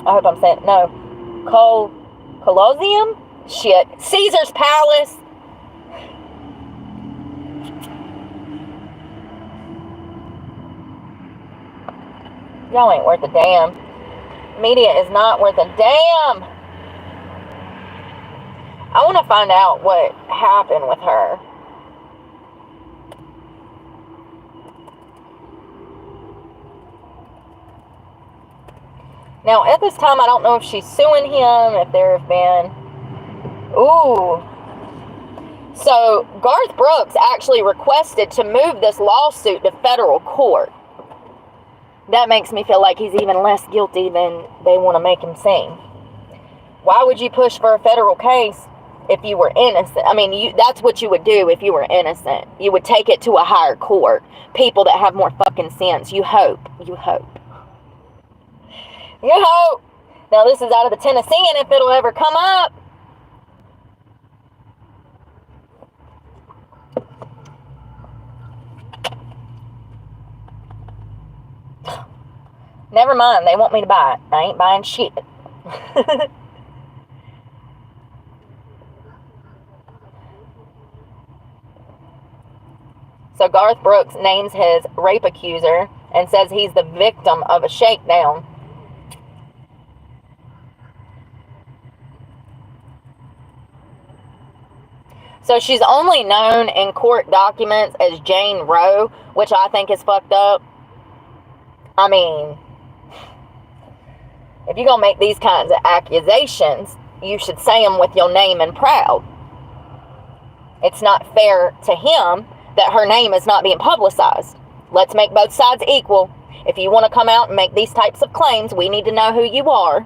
[SPEAKER 1] I hope I'm saying, no, Colosseum? Shit, Caesar's Palace. Y'all ain't worth a damn. Media is not worth a damn. I want to find out what happened with her. Now, at this time, I don't know if she's suing him, if there have been... Ooh. So, Garth Brooks actually requested to move this lawsuit to federal court. That makes me feel like he's even less guilty than they want to make him seem. Why would you push for a federal case if you were innocent? I mean, that's what you would do if you were innocent. You would take it to a higher court. People that have more fucking sense. You hope. You hope. You hope. Now, this is out of the Tennessean if it'll ever come up. Never mind, they want me to buy it. I ain't buying shit. So Garth Brooks names his rape accuser and says he's the victim of a shakedown. So she's only known in court documents as Jane Roe, which I think is fucked up. I mean, if you're going to make these kinds of accusations, you should say them with your name and proud. It's not fair to him that her name is not being publicized. Let's make both sides equal. If you want to come out and make these types of claims, we need to know who you are.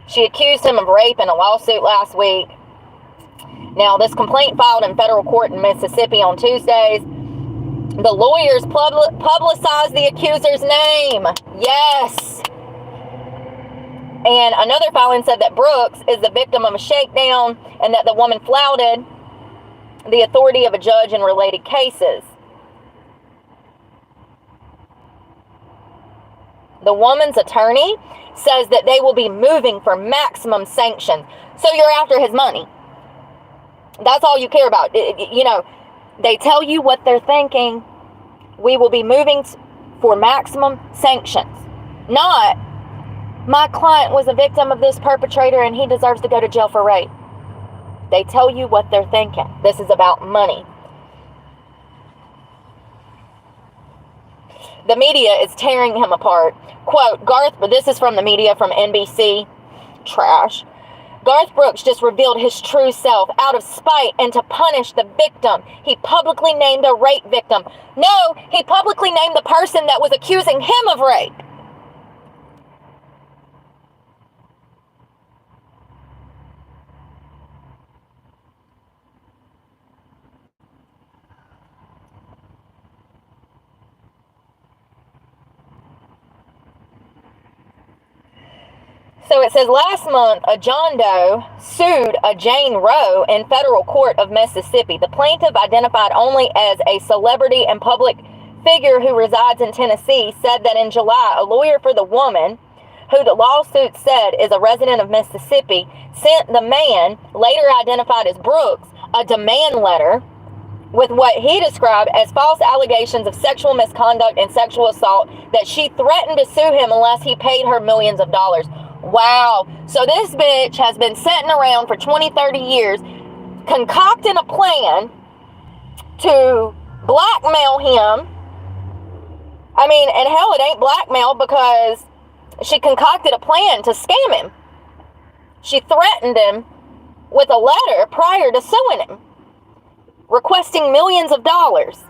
[SPEAKER 1] She accused him of rape in a lawsuit last week. Now, this complaint filed in federal court in Mississippi on Tuesdays. The lawyers publicized the accuser's name. Yes. And another filing said that Brooks is the victim of a shakedown and that the woman flouted the authority of a judge in related cases. The woman's attorney says that they will be moving for maximum sanctions. So you're after his money. That's all you care about. You know, they tell you what they're thinking. We will be moving for maximum sanctions. Not, my client was a victim of this perpetrator and he deserves to go to jail for rape. They tell you what they're thinking. This is about money. The media is tearing him apart. Quote, this is from the media, from NBC. Trash. Garth Brooks just revealed his true self out of spite and to punish the victim. He publicly named a rape victim. No, he publicly named the person that was accusing him of rape. So it says, last month, a John Doe sued a Jane Roe in federal court of Mississippi. The plaintiff, identified only as a celebrity and public figure who resides in Tennessee, said that in July, a lawyer for the woman, who the lawsuit said is a resident of Mississippi, sent the man, later identified as Brooks, a demand letter with what he described as false allegations of sexual misconduct and sexual assault, that she threatened to sue him unless he paid her millions of dollars. Wow. So this bitch has been sitting around for 20, 30 years, concocting a plan to blackmail him. I mean, and hell, it ain't blackmail because she concocted a plan to scam him. She threatened him with a letter prior to suing him, requesting millions of dollars.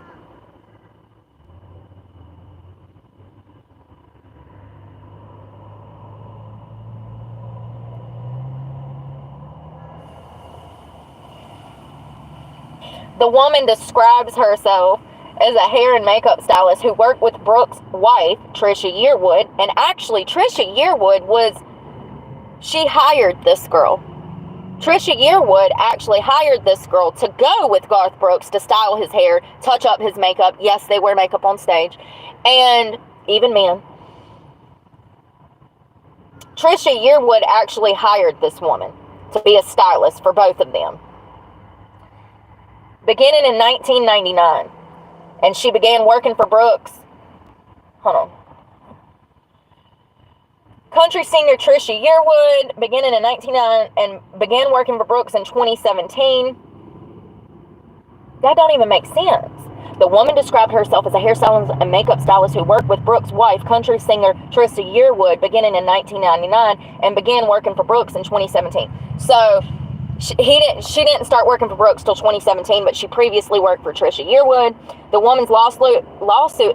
[SPEAKER 1] The woman describes herself as a hair and makeup stylist who worked with Brooks' wife, Trisha Yearwood. And actually, Trisha Yearwood she hired this girl. Trisha Yearwood actually hired this girl to go with Garth Brooks to style his hair, touch up his makeup. Yes, they wear makeup on stage. And even men. Trisha Yearwood actually hired this woman to be a stylist for both of them, beginning in 1999. And she began working for Brooks. Hold on. Country singer Trisha Yearwood, beginning in 1999, and began working for Brooks in 2017. That don't even make sense. The woman described herself as a hairstylist and makeup stylist who worked with Brooks' wife, country singer Trisha Yearwood, beginning in 1999, and began working for Brooks in 2017. So she didn't start working for Brooks till 2017, but she previously worked for Trisha Yearwood. The woman's lawsuit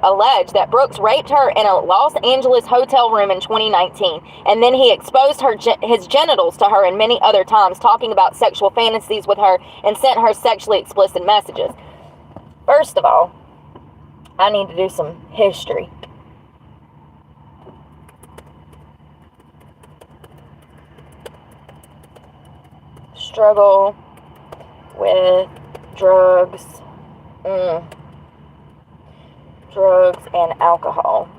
[SPEAKER 1] alleged that Brooks raped her in a Los Angeles hotel room in 2019, and then he exposed his genitals to her and many other times, talking about sexual fantasies with her and sent her sexually explicit messages. First of all, I need to do some history. Struggle with drugs, drugs and alcohol.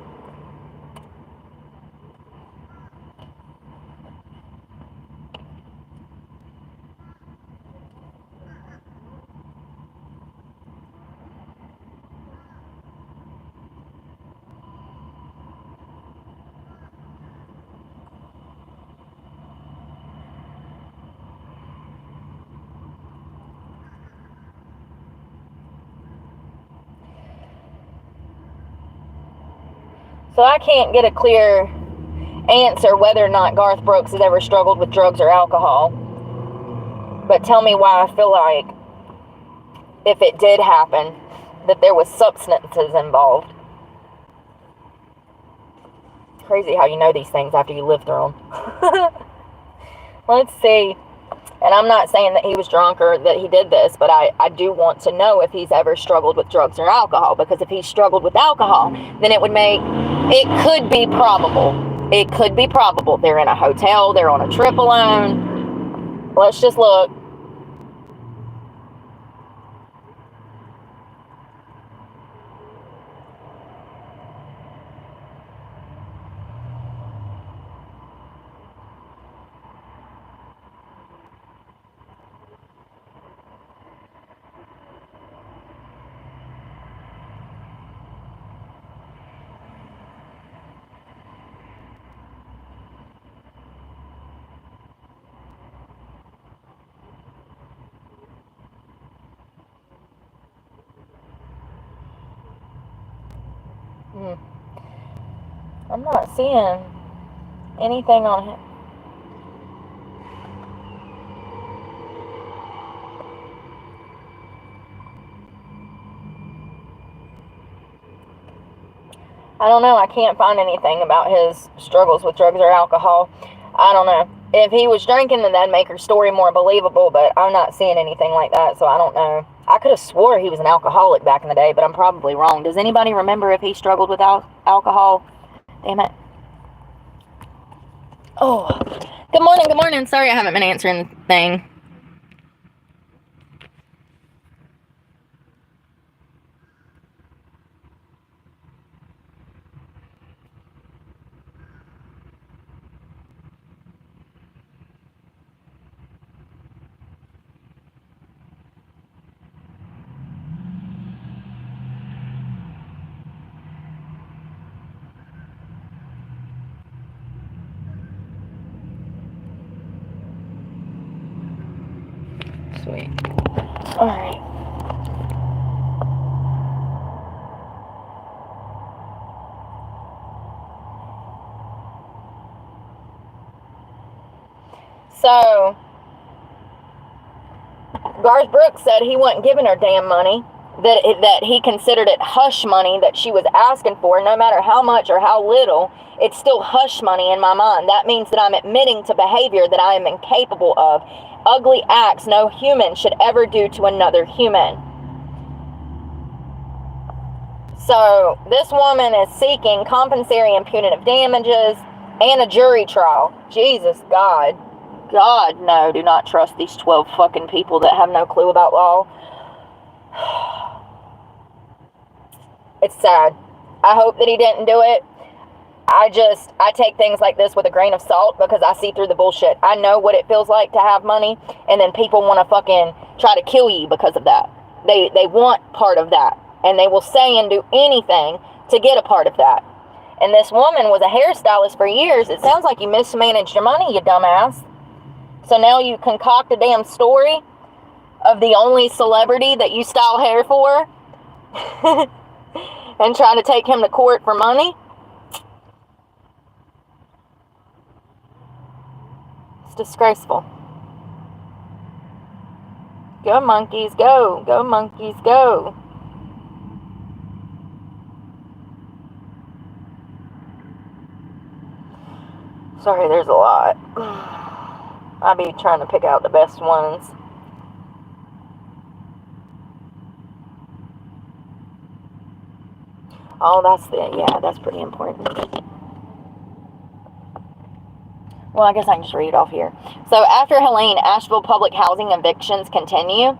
[SPEAKER 1] So I can't get a clear answer whether or not Garth Brooks has ever struggled with drugs or alcohol. But tell me why I feel like if it did happen, that there was substances involved. Crazy how you know these things after you live through them. Let's see. And I'm not saying that he was drunk or that he did this, but I do want to know if he's ever struggled with drugs or alcohol. Because if he struggled with alcohol, then it could be probable it could be probable. They're in a hotel. They're on a trip alone. Let's just look. I'm not seeing anything on him. I don't know. I can't find anything about his struggles with drugs or alcohol. I don't know. If he was drinking, then that'd make her story more believable, but I'm not seeing anything like that, so I don't know. I could have swore he was an alcoholic back in the day, but I'm probably wrong. Does anybody remember if he struggled with alcohol? Damn it. Oh, good morning, good morning. Sorry I haven't been answering the thing. Sweet. All right. So, Garth Brooks said he wasn't giving her damn money, that he considered it hush money that she was asking for. No matter how much or how little, it's still hush money in my mind. That means that I'm admitting to behavior that I am incapable of. Ugly acts no human should ever do to another human. So, this woman is seeking compensatory and punitive damages and a jury trial. Jesus, God. God, no, do not trust these 12 fucking people that have no clue about law. It's sad. I hope that he didn't do it. I take things like this with a grain of salt because I see through the bullshit. I know what it feels like to have money, and then people want to fucking try to kill you because of that. They want part of that, and they will say and do anything to get a part of that. And this woman was a hairstylist for years. It sounds like you mismanaged your money, you dumbass. So now you concoct a damn story of the only celebrity that you style hair for and try to take him to court for money. It's disgraceful. Go monkeys, go. Go monkeys, go. Sorry, there's a lot. I'll be trying to pick out the best ones. Oh, that's pretty important. Well, I guess I can just read it off here. So, after Helene, Asheville public housing evictions continue.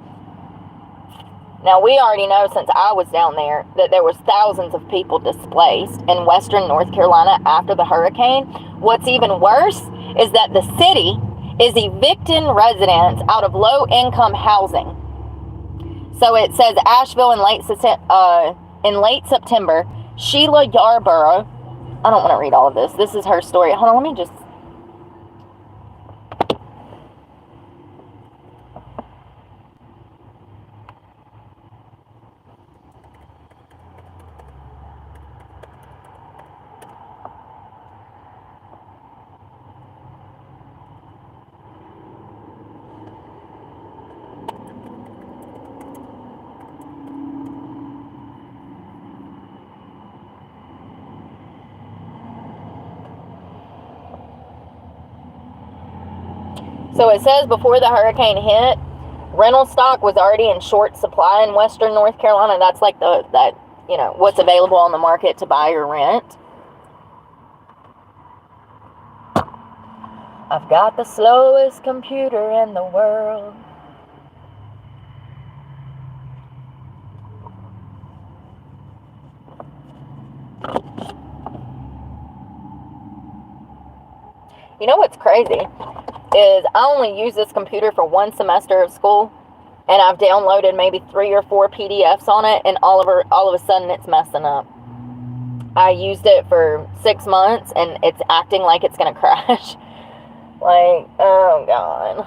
[SPEAKER 1] Now, we already know since I was down there that there was thousands of people displaced in western North Carolina after the hurricane. What's even worse is that the city is evicting residents out of low-income housing. So it says Asheville in late September, Sheila Yarborough. I don't want to read all of this. This is her story. Hold on, let me just... So it says before the hurricane hit, rental stock was already in short supply in western North Carolina. That's like what's available on the market to buy or rent. I've got the slowest computer in the world. You know what's crazy is I only use this computer for one semester of school, and I've downloaded maybe 3 or 4 PDFs on it, and all of a sudden it's messing up. I used it for 6 months, and it's acting like it's gonna crash. Like, oh God.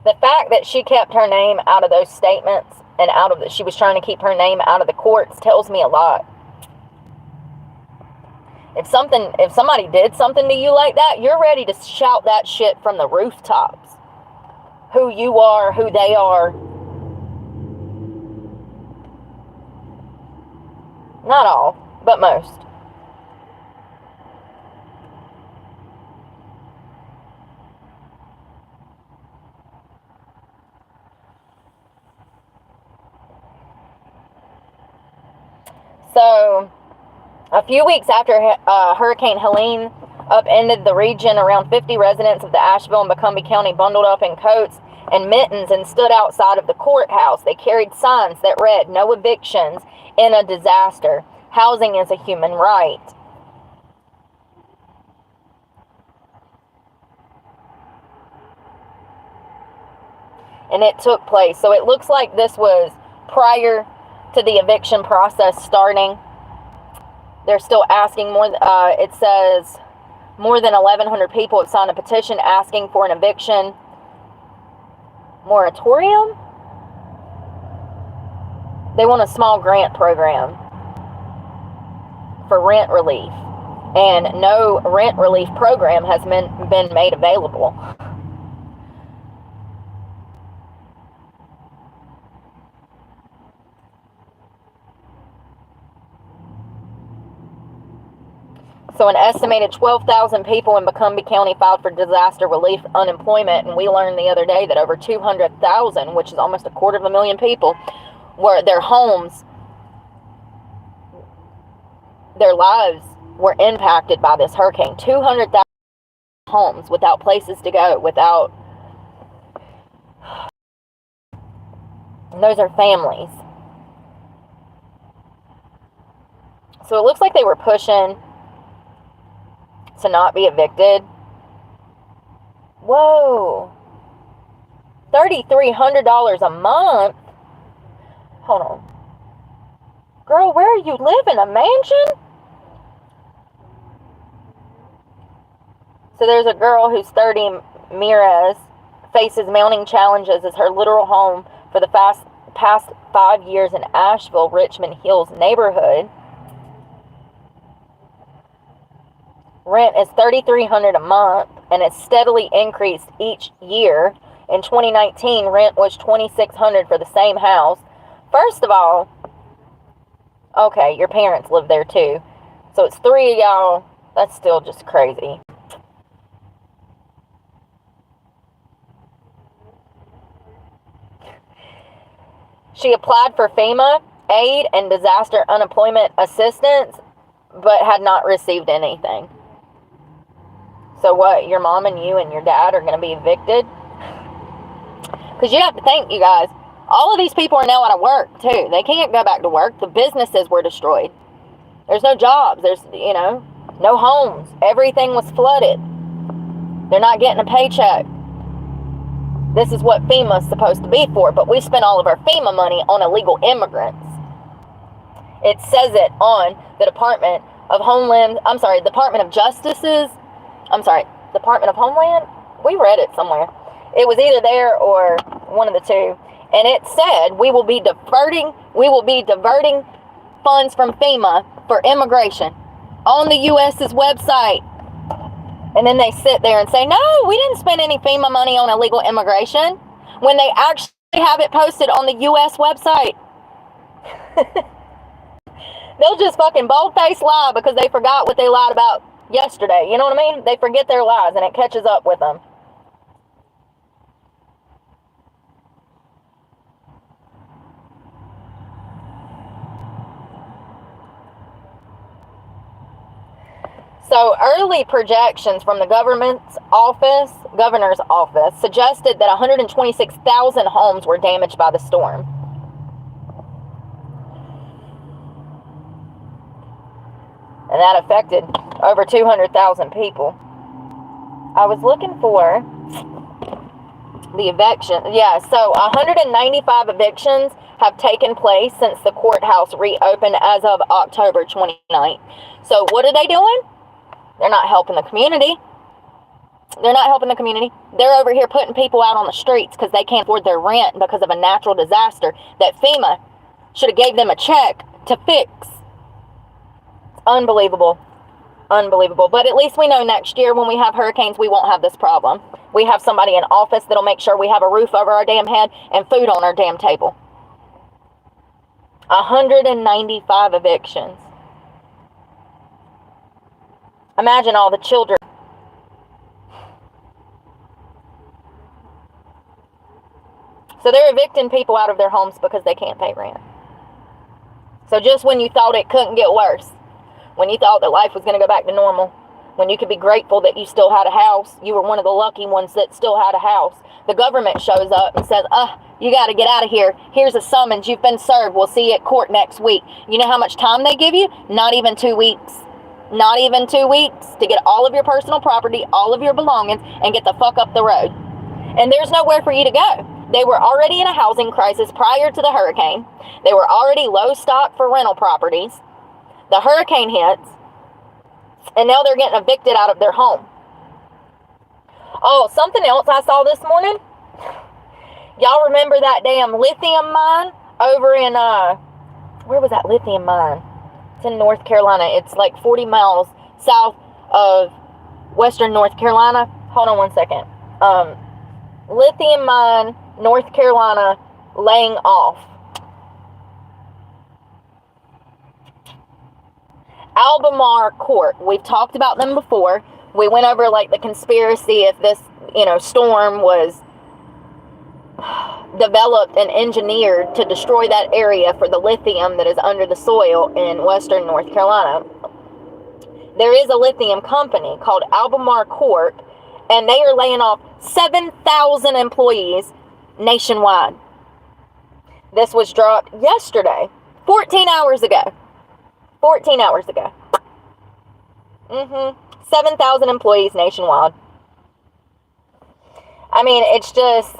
[SPEAKER 1] The fact that she kept her name out of those statements and she was trying to keep her name out of the courts tells me a lot. If somebody did something to you like that, you're ready to shout that shit from the rooftops. Who you are, who they are. Not all, but most. So, a few weeks after Hurricane Helene upended the region, around 50 residents of the Asheville and Buncombe County bundled up in coats and mittens and stood outside of the courthouse. They carried signs that read, "No evictions in a disaster. Housing is a human right." And it took place. So it looks like this was prior to the eviction process starting. They're still asking more. It says more than 1,100 people have signed a petition asking for an eviction moratorium. They want a small grant program for rent relief, and no rent relief program has been made available. So an estimated 12,000 people in Buncombe County filed for disaster relief unemployment, and we learned the other day that over 200,000, which is almost 250,000 people, were their homes, their lives were impacted by this hurricane. 200,000 homes without places to go, without, and those are families. So it looks like they were pushing to not be evicted. Whoa. $3,300 a month? Hold on. Girl, where are you living? A mansion? So there's a girl who's 30, Miraz, faces mounting challenges as her literal home for the past 5 years in Asheville, Richmond Hills neighborhood. Rent is $3,300 a month, and it's steadily increased each year. In 2019, rent was $2,600 for the same house. First of all, okay, your parents live there too. So it's 3 of y'all. That's still just crazy. She applied for FEMA aid and disaster unemployment assistance, but had not received anything. So what, your mom and you and your dad are going to be evicted? Because you have to think, you guys, all of these people are now out of work, too. They can't go back to work. The businesses were destroyed. There's no jobs. There's, no homes. Everything was flooded. They're not getting a paycheck. This is what FEMA's supposed to be for, but we spent all of our FEMA money on illegal immigrants. It says it on the Department of Homeland. We read it somewhere. It was either there or one of the two. And it said we will be diverting funds from FEMA for immigration on the U.S.'s website. And then they sit there and say, no, we didn't spend any FEMA money on illegal immigration, when they actually have it posted on the U.S. website. They'll just fucking bold-faced lie because they forgot what they lied about yesterday. You know what I mean? They forget their lies and it catches up with them. So early projections from the governor's office suggested that 126,000 homes were damaged by the storm. And that affected over 200,000 people. I was looking for the eviction. Yeah, so 195 evictions have taken place since the courthouse reopened as of October 29th. So what are they doing? They're not helping the community. They're not helping the community. They're over here putting people out on the streets because they can't afford their rent because of a natural disaster that FEMA should have gave them a check to fix. It's unbelievable. Unbelievable. But at least we know next year when we have hurricanes, we won't have this problem. We have somebody in office that'll make sure we have a roof over our damn head and food on our damn table. 195 evictions. Imagine all the children. So they're evicting people out of their homes because they can't pay rent. So just when you thought it couldn't get worse, when you thought that life was going to go back to normal, when you could be grateful that you still had a house, you were one of the lucky ones that still had a house, the government shows up and says, you got to get out of here. Here's a summons. You've been served. We'll see you at court next week. You know how much time they give you? Not even 2 weeks. Not even 2 weeks to get all of your personal property, all of your belongings, and get the fuck up the road. And there's nowhere for you to go. They were already in a housing crisis prior to the hurricane. They were already low stock for rental properties. The hurricane hits, and now they're getting evicted out of their home. Oh, something else I saw this morning. Y'all remember that damn lithium mine over in, where was that lithium mine? It's in North Carolina. It's like 40 miles south of western North Carolina. Hold on one second. Lithium mine, North Carolina, laying off. Albemarle Court. We've talked about them before. We went over like the conspiracy if this, storm was developed and engineered to destroy that area for the lithium that is under the soil in western North Carolina. There is a lithium company called Albemarle Court, and they are laying off 7,000 employees nationwide. This was dropped yesterday, 14 hours ago. 14 hours ago. 7,000 employees nationwide. I mean, it's just...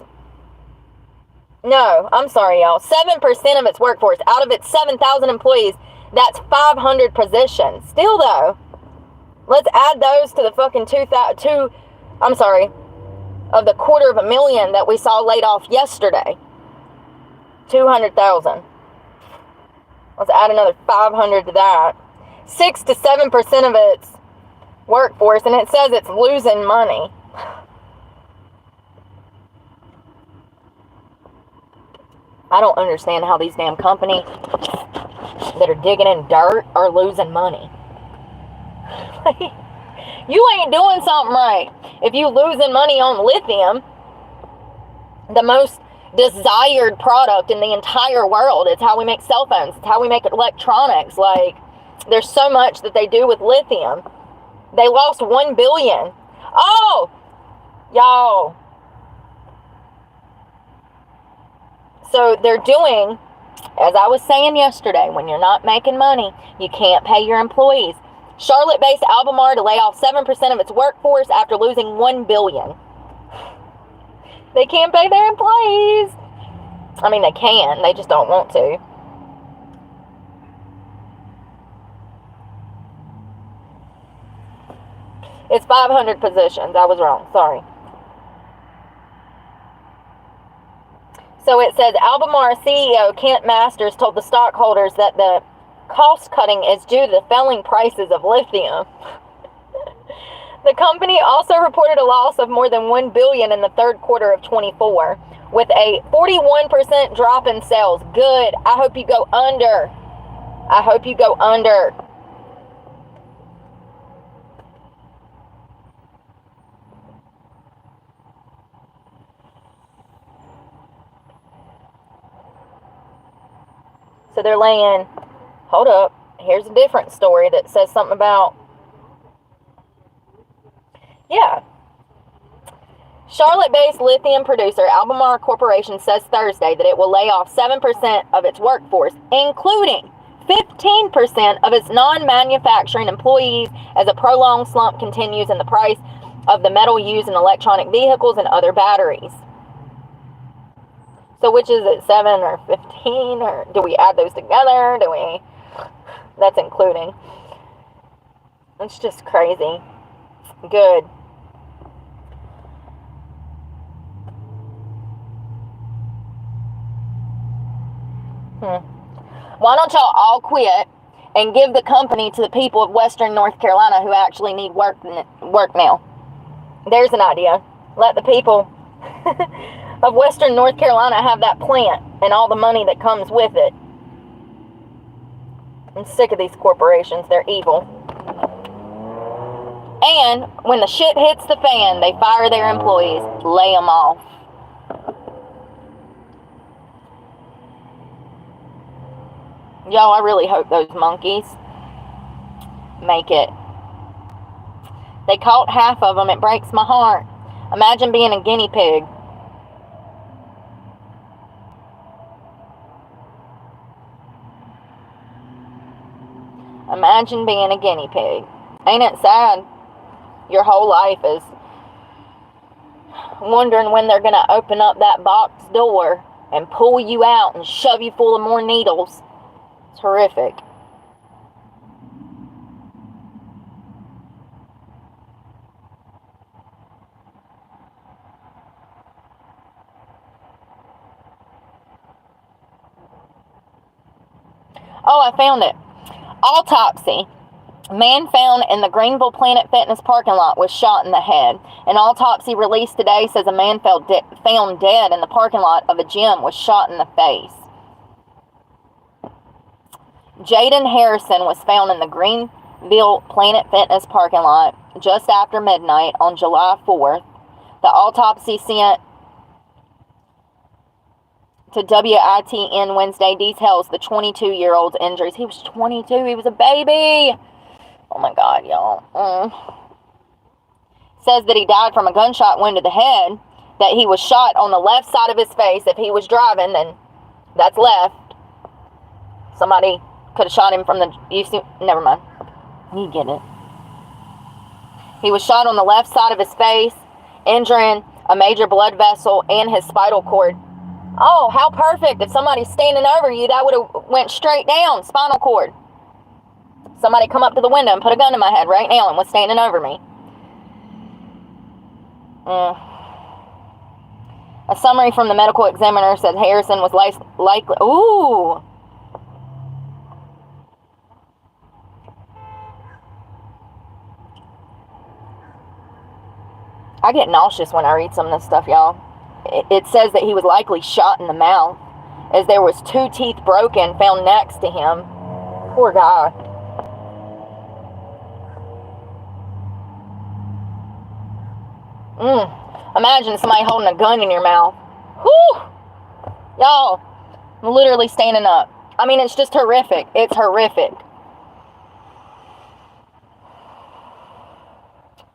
[SPEAKER 1] No, I'm sorry, y'all. 7% of its workforce, out of its 7,000 employees, that's 500 positions. Still, though, let's add those to the fucking of the 250,000 that we saw laid off yesterday. 200,000. Let's add another 500 to that. 6 to 7% of its workforce, and it says it's losing money. I don't understand how these damn companies that are digging in dirt are losing money. You ain't doing something right if you losing money on lithium, the most desired product in the entire world. It's how we make cell phones. It's how we make electronics. Like, there's so much that they do with lithium. They lost $1 billion. Oh, y'all. So they're doing, as I was saying yesterday, when you're not making money, you can't pay your employees. Charlotte-based Albemarle to lay off 7% of its workforce after losing $1 billion. They can't pay their employees. I mean, they can. They just don't want to. It's 500 positions. I was wrong. Sorry. So it says Albemarle CEO Kent Masters told the stockholders that the cost cutting is due to the falling prices of lithium. The company also reported a loss of more than $1 billion in the third quarter of 24, with a 41% drop in sales. Good. I hope you go under. I hope you go under. So they're laying, hold up, here's a different story that says something about, yeah. Charlotte-based lithium producer Albemarle Corporation says Thursday that it will lay off 7% of its workforce, including 15% of its non-manufacturing employees, as a prolonged slump continues in the price of the metal used in electronic vehicles and other batteries. So which is it, 7 or 15? Or do we add those together? That's including. It's just crazy. Good. Why don't y'all all quit and give the company to the people of Western North Carolina who actually need work now? There's an idea. Let the people of Western North Carolina have that plant and all the money that comes with it. I'm sick of these corporations. They're evil. And when the shit hits the fan, they fire their employees, lay them off. Y'all, I really hope those monkeys make it. They caught half of them. It breaks my heart. Imagine being a guinea pig. Imagine being a guinea pig. Ain't it sad? Your whole life is wondering when they're going to open up that box door and pull you out and shove you full of more needles. It's horrific. Oh, I found it. Autopsy. Man found in the Greenville Planet Fitness parking lot was shot in the head. An autopsy released today says a man found dead in the parking lot of a gym was shot in the face. Jaden Harrison was found in the Greenville Planet Fitness parking lot just after midnight on July 4th. The autopsy sent to WITN Wednesday details the 22-year-old's injuries. He was 22. He was a baby. Oh, my God, y'all. Says that he died from a gunshot wound to the head, that he was shot on the left side of his face. If he was driving, then that's left. Somebody could have shot him from the... never mind. You get it. He was shot on the left side of his face, injuring a major blood vessel and his spinal cord. Oh, how perfect. If somebody's standing over you, that would have went straight down. Spinal cord. Somebody come up to the window and put a gun in my head right now and was standing over me. A summary from the medical examiner said Harrison was likely... Ooh! I get nauseous when I read some of this stuff, y'all. It says that he was likely shot in the mouth, as there was 2 teeth broken found next to him. Poor guy. Imagine somebody holding a gun in your mouth. Whew! Y'all, I'm literally standing up. I mean, it's just horrific. It's horrific.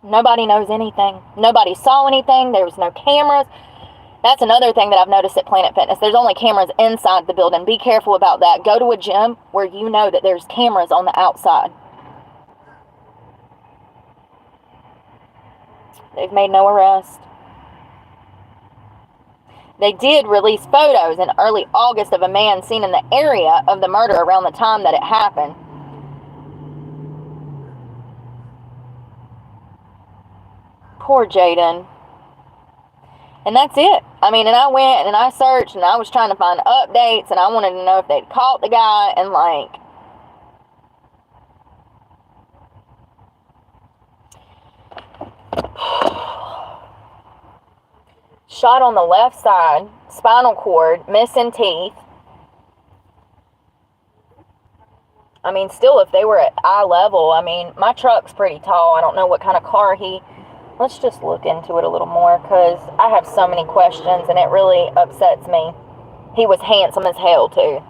[SPEAKER 1] Nobody knows anything. Nobody saw anything. There was no cameras. That's another thing that I've noticed at Planet Fitness. There's only cameras inside the building. Be careful about that. Go to a gym where you know that there's cameras on the outside. They've made no arrest. They did release photos in early August of a man seen in the area of the murder around the time that it happened. Poor Jaden. And that's it. I mean, and I went and I searched and I was trying to find updates and I wanted to know if they'd caught the guy and like... Shot on the left side, spinal cord, missing teeth. I mean, still, if they were at eye level, I mean, my truck's pretty tall. I don't know what kind of car he... Let's just look into it a little more, because I have so many questions, and it really upsets me. He was handsome as hell, too.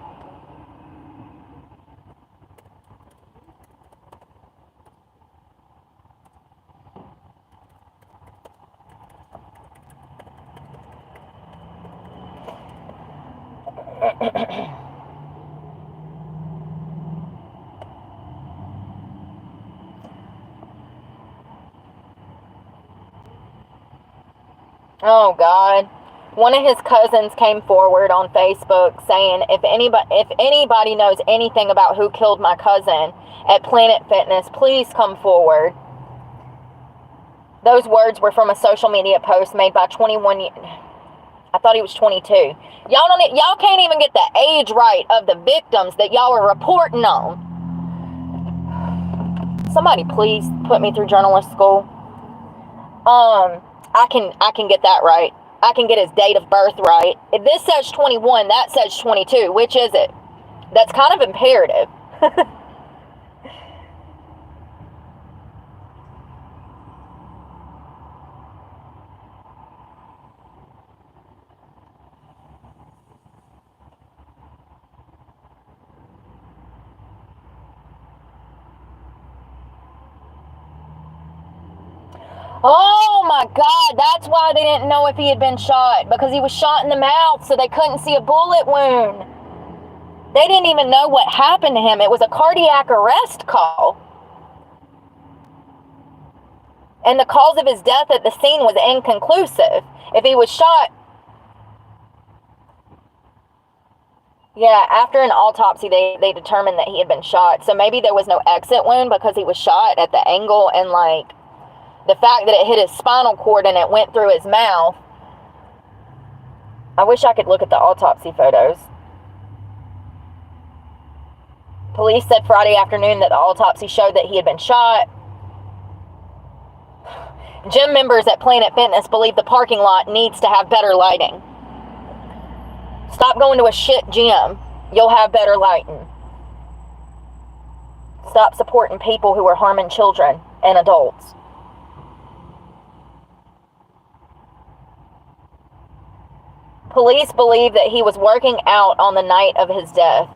[SPEAKER 1] Oh God. One of his cousins came forward on Facebook saying, if anybody knows anything about who killed my cousin at Planet Fitness, please come forward. Those words were from a social media post made by 21. I thought he was 22. Y'all can't even get the age right of the victims that y'all are reporting on. Somebody please put me through journalist school. I can get that right. I can get his date of birth right. If this says 21, that says 22. Which is it? That's kind of imperative. Oh my God, that's why they didn't know if he had been shot, because he was shot in the mouth, so they couldn't see a bullet wound. They didn't even know what happened to him. It was a cardiac arrest call. And the cause of his death at the scene was inconclusive. If he was shot... Yeah, after an autopsy, they determined that he had been shot. So maybe there was no exit wound because he was shot at the angle, and like the fact that it hit his spinal cord and it went through his mouth. I wish I could look at the autopsy photos. Police said Friday afternoon that the autopsy showed that he had been shot. Gym members at Planet Fitness believe the parking lot needs to have better lighting. Stop going to a shit gym. You'll have better lighting. Stop supporting people who are harming children and adults. Police believe that he was working out on the night of his death.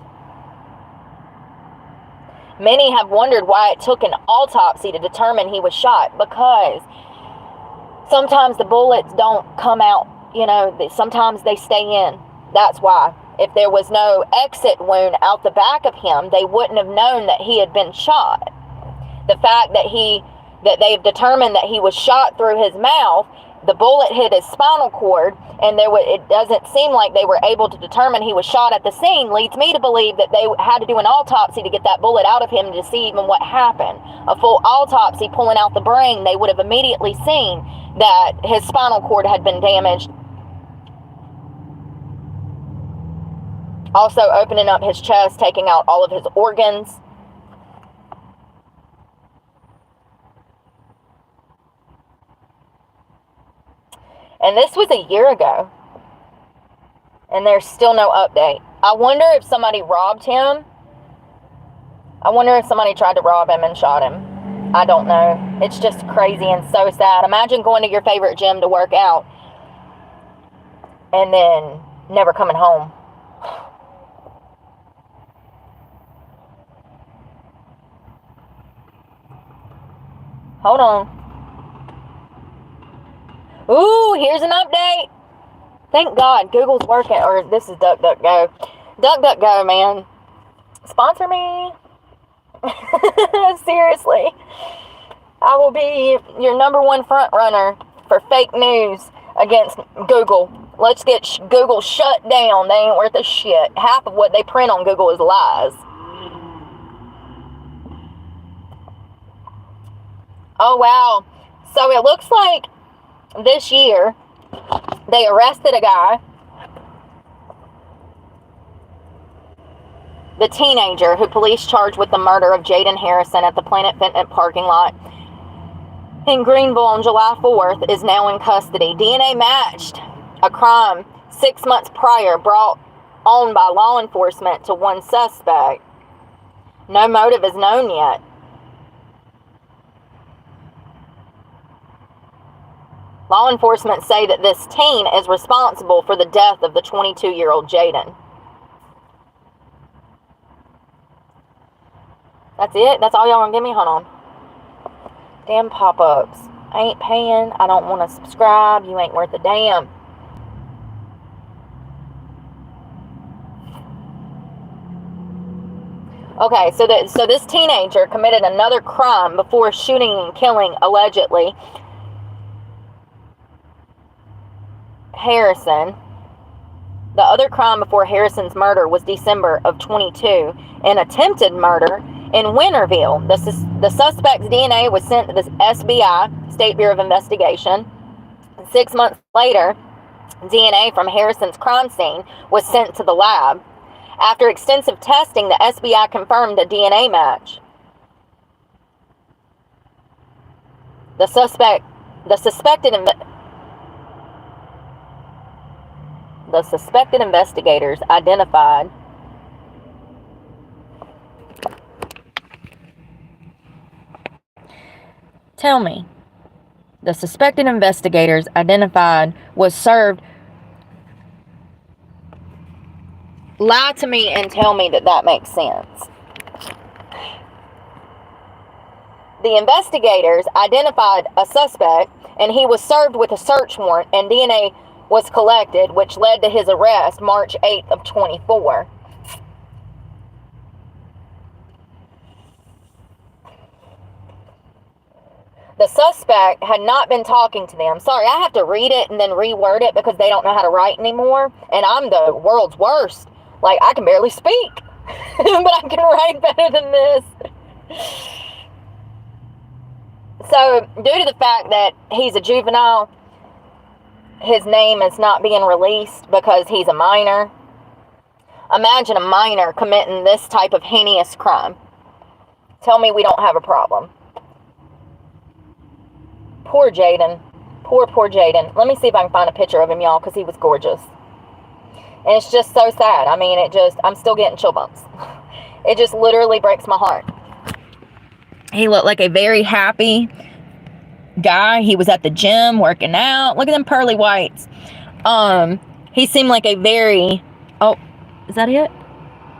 [SPEAKER 1] Many have wondered why it took an autopsy to determine he was shot, because sometimes the bullets don't come out, sometimes they stay in. That's why. If there was no exit wound out the back of him, they wouldn't have known that he had been shot. The fact that they've determined that he was shot through his mouth, the bullet hit his spinal cord, and it doesn't seem like they were able to determine he was shot at the scene, leads me to believe that they had to do an autopsy to get that bullet out of him to see even what happened. A full autopsy pulling out the brain, they would have immediately seen that his spinal cord had been damaged. Also opening up his chest, taking out all of his organs. And this was a year ago. And there's still no update. I wonder if somebody robbed him. I wonder if somebody tried to rob him and shot him. I don't know. It's just crazy and so sad. Imagine going to your favorite gym to work out and then never coming home. Hold on. Ooh, here's an update. Thank God Google's working, or this is DuckDuckGo. DuckDuckGo, man. Sponsor me. Seriously. I will be your #1 front runner for fake news against Google. Let's get Google shut down. They ain't worth a shit. Half of what they print on Google is lies. Oh, wow. So it looks like this year they arrested a guy, the teenager who police charged with the murder of Jaden Harrison at the Planet Fitness parking lot in Greenville on July 4th, is now in custody. DNA matched a crime 6 months prior brought on by law enforcement to one suspect. No motive is known yet. Law enforcement say that this teen is responsible for the death of the 22-year-old Jaden. That's it? That's all y'all gonna give me? Hold on. Damn pop-ups. I ain't paying. I don't want to subscribe. You ain't worth a damn. Okay, so this teenager committed another crime before shooting and killing, allegedly, Harrison. The other crime before Harrison's murder was December of 22, an attempted murder in Winterville. The suspect's DNA was sent to the SBI, State Bureau of Investigation. 6 months later, DNA from Harrison's crime scene was sent to the lab. After extensive testing, the SBI confirmed a DNA match. The suspected investigators identified was served. Lie to me and tell me that makes sense. The investigators identified a suspect, and he was served with a search warrant, and DNA was collected, which led to his arrest March 8th of 24. The suspect had not been talking to them. Sorry, I have to read it and then reword it because they don't know how to write anymore. And I'm the world's worst. Like, I can barely speak. But I can write better than this. So, due to the fact that he's a juvenile, his name is not being released because he's a minor. Imagine a minor committing this type of heinous crime. Tell me we don't have a problem. Poor Jaden. Poor Jaden. Let me see if I can find a picture of him, y'all, because he was gorgeous. And it's just so sad. I mean, I'm still getting chill bumps. It just literally breaks my heart. He looked like a very happy guy. He was at the gym working out. Look at them pearly whites. He seemed like a very... Oh, is that it?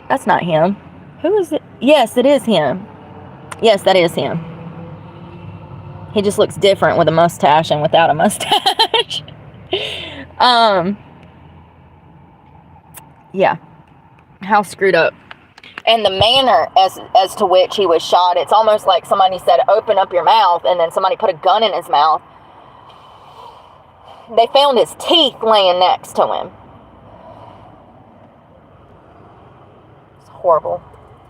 [SPEAKER 1] That's not him. Who is it? Yes, it is him. Yes, that is him. He just looks different with a mustache and without a mustache. Yeah. How screwed up. And the manner as to which he was shot, it's almost like somebody said, open up your mouth, and then somebody put a gun in his mouth. They found his teeth laying next to him. It's horrible.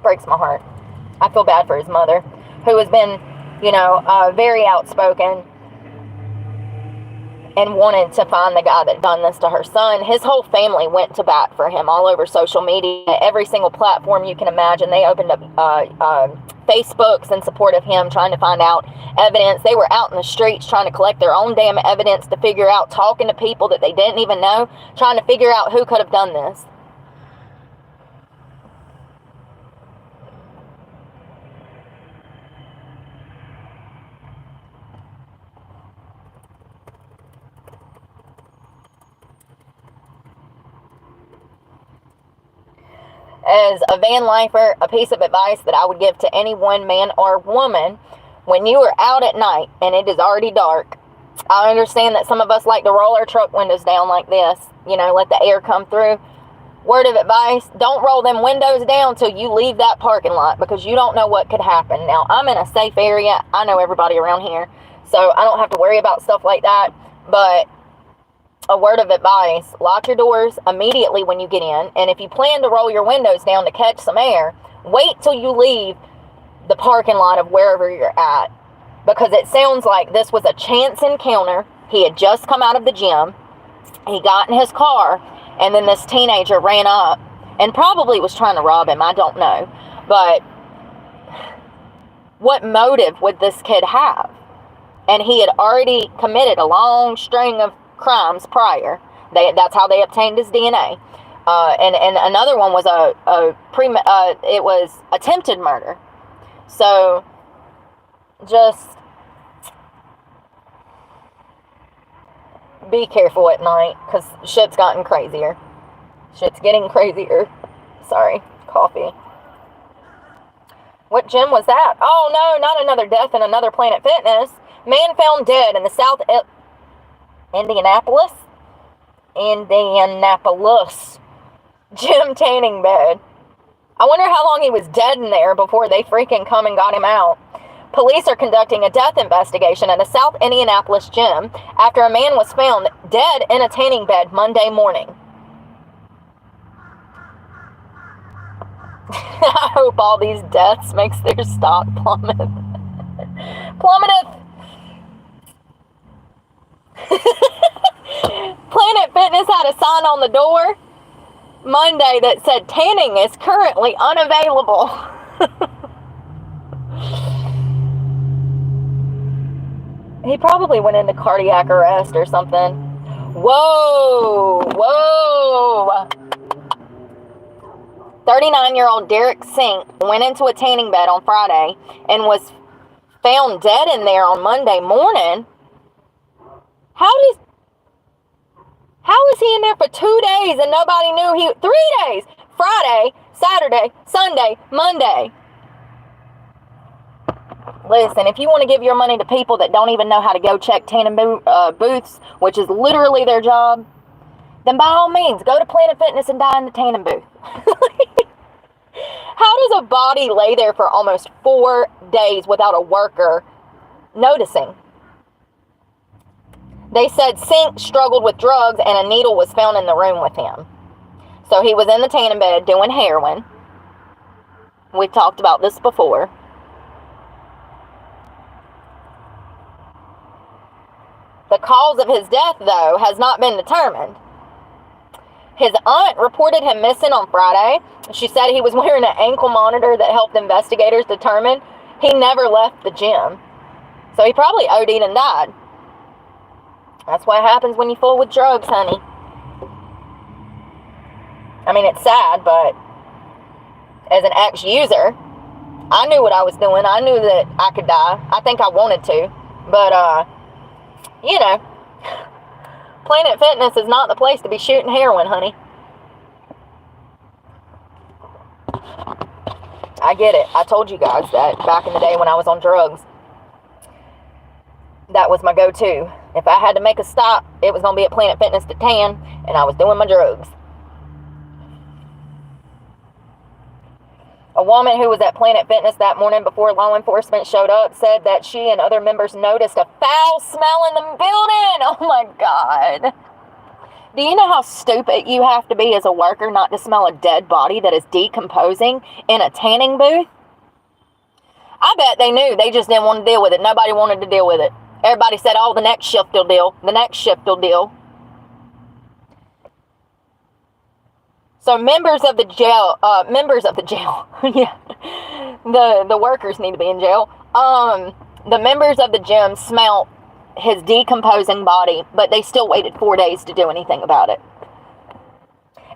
[SPEAKER 1] Breaks my heart. I feel bad for his mother, who has been, very outspoken and wanted to find the guy that done this to her son. His whole family went to bat for him all over social media. Every single platform you can imagine. They opened up Facebooks in support of him, trying to find out evidence. They were out in the streets trying to collect their own damn evidence to figure out, talking to people that they didn't even know, trying to figure out who could have done this. As a van lifer, a piece of advice that I would give to any one man or woman, when you are out at night and it is already dark, I understand that some of us like to roll our truck windows down like this, let the air come through. Word of advice, don't roll them windows down till you leave that parking lot, because you don't know what could happen. Now, I'm in a safe area. I know everybody around here, so I don't have to worry about stuff like that, but a word of advice, lock your doors immediately when you get in. And if you plan to roll your windows down to catch some air, wait till you leave the parking lot of wherever you're at. Because it sounds like this was a chance encounter. He had just come out of the gym. He got in his car, and then this teenager ran up and probably was trying to rob him. I don't know. But what motive would this kid have? And he had already committed a long string of crimes prior. That's how they obtained his DNA. And another one was it was attempted murder. So just be careful at night, because shit's gotten crazier. Shit's getting crazier. Sorry, coffee. What gym was that? Oh no, not another death in another Planet Fitness. Man found dead in the South Indianapolis gym tanning bed. I wonder how long he was dead in there before they freaking come and got him out. Police are conducting a death investigation at a South Indianapolis gym after a man was found dead in a tanning bed Monday morning. I hope all these deaths makes their stock plummet. Plummeteth. Planet Fitness had a sign on the door Monday that said tanning is currently unavailable. He probably went into cardiac arrest or something. Whoa, whoa. 39-year-old Derek Sink went into a tanning bed on Friday and was found dead in there on Monday morning. How was he in there for 2 days and nobody knew 3 days? Friday, Saturday, Sunday, Monday. Listen, if you want to give your money to people that don't even know how to go check tanning booths, which is literally their job, then by all means, go to Planet Fitness and die in the tanning booth. How does a body lay there for almost 4 days without a worker noticing? They said Sink struggled with drugs and a needle was found in the room with him. So he was in the tanning bed doing heroin. We've talked about this before. The cause of his death, though, has not been determined. His aunt reported him missing on Friday. She said he was wearing an ankle monitor that helped investigators determine he never left the gym. So he probably OD'd and died. That's what happens when you fool with drugs, honey. I mean, it's sad, but as an ex-user, I knew what I was doing. I knew that I could die. I think I wanted to. But, you know, Planet Fitness is not the place to be shooting heroin, honey. I get it. I told you guys that back in the day when I was on drugs. That was my go-to. If I had to make a stop, it was going to be at Planet Fitness to tan, and I was doing my drugs. A woman who was at Planet Fitness that morning before law enforcement showed up said that she and other members noticed a foul smell in the building. Oh my God. Do you know how stupid you have to be as a worker not to smell a dead body that is decomposing in a tanning booth? I bet they knew. They just didn't want to deal with it. Nobody wanted to deal with it. Everybody said, oh, the next shift will deal. The next shift will deal. So members of the jail, yeah, the workers need to be in jail. The members of the gym smelled his decomposing body, but they still waited 4 days to do anything about it.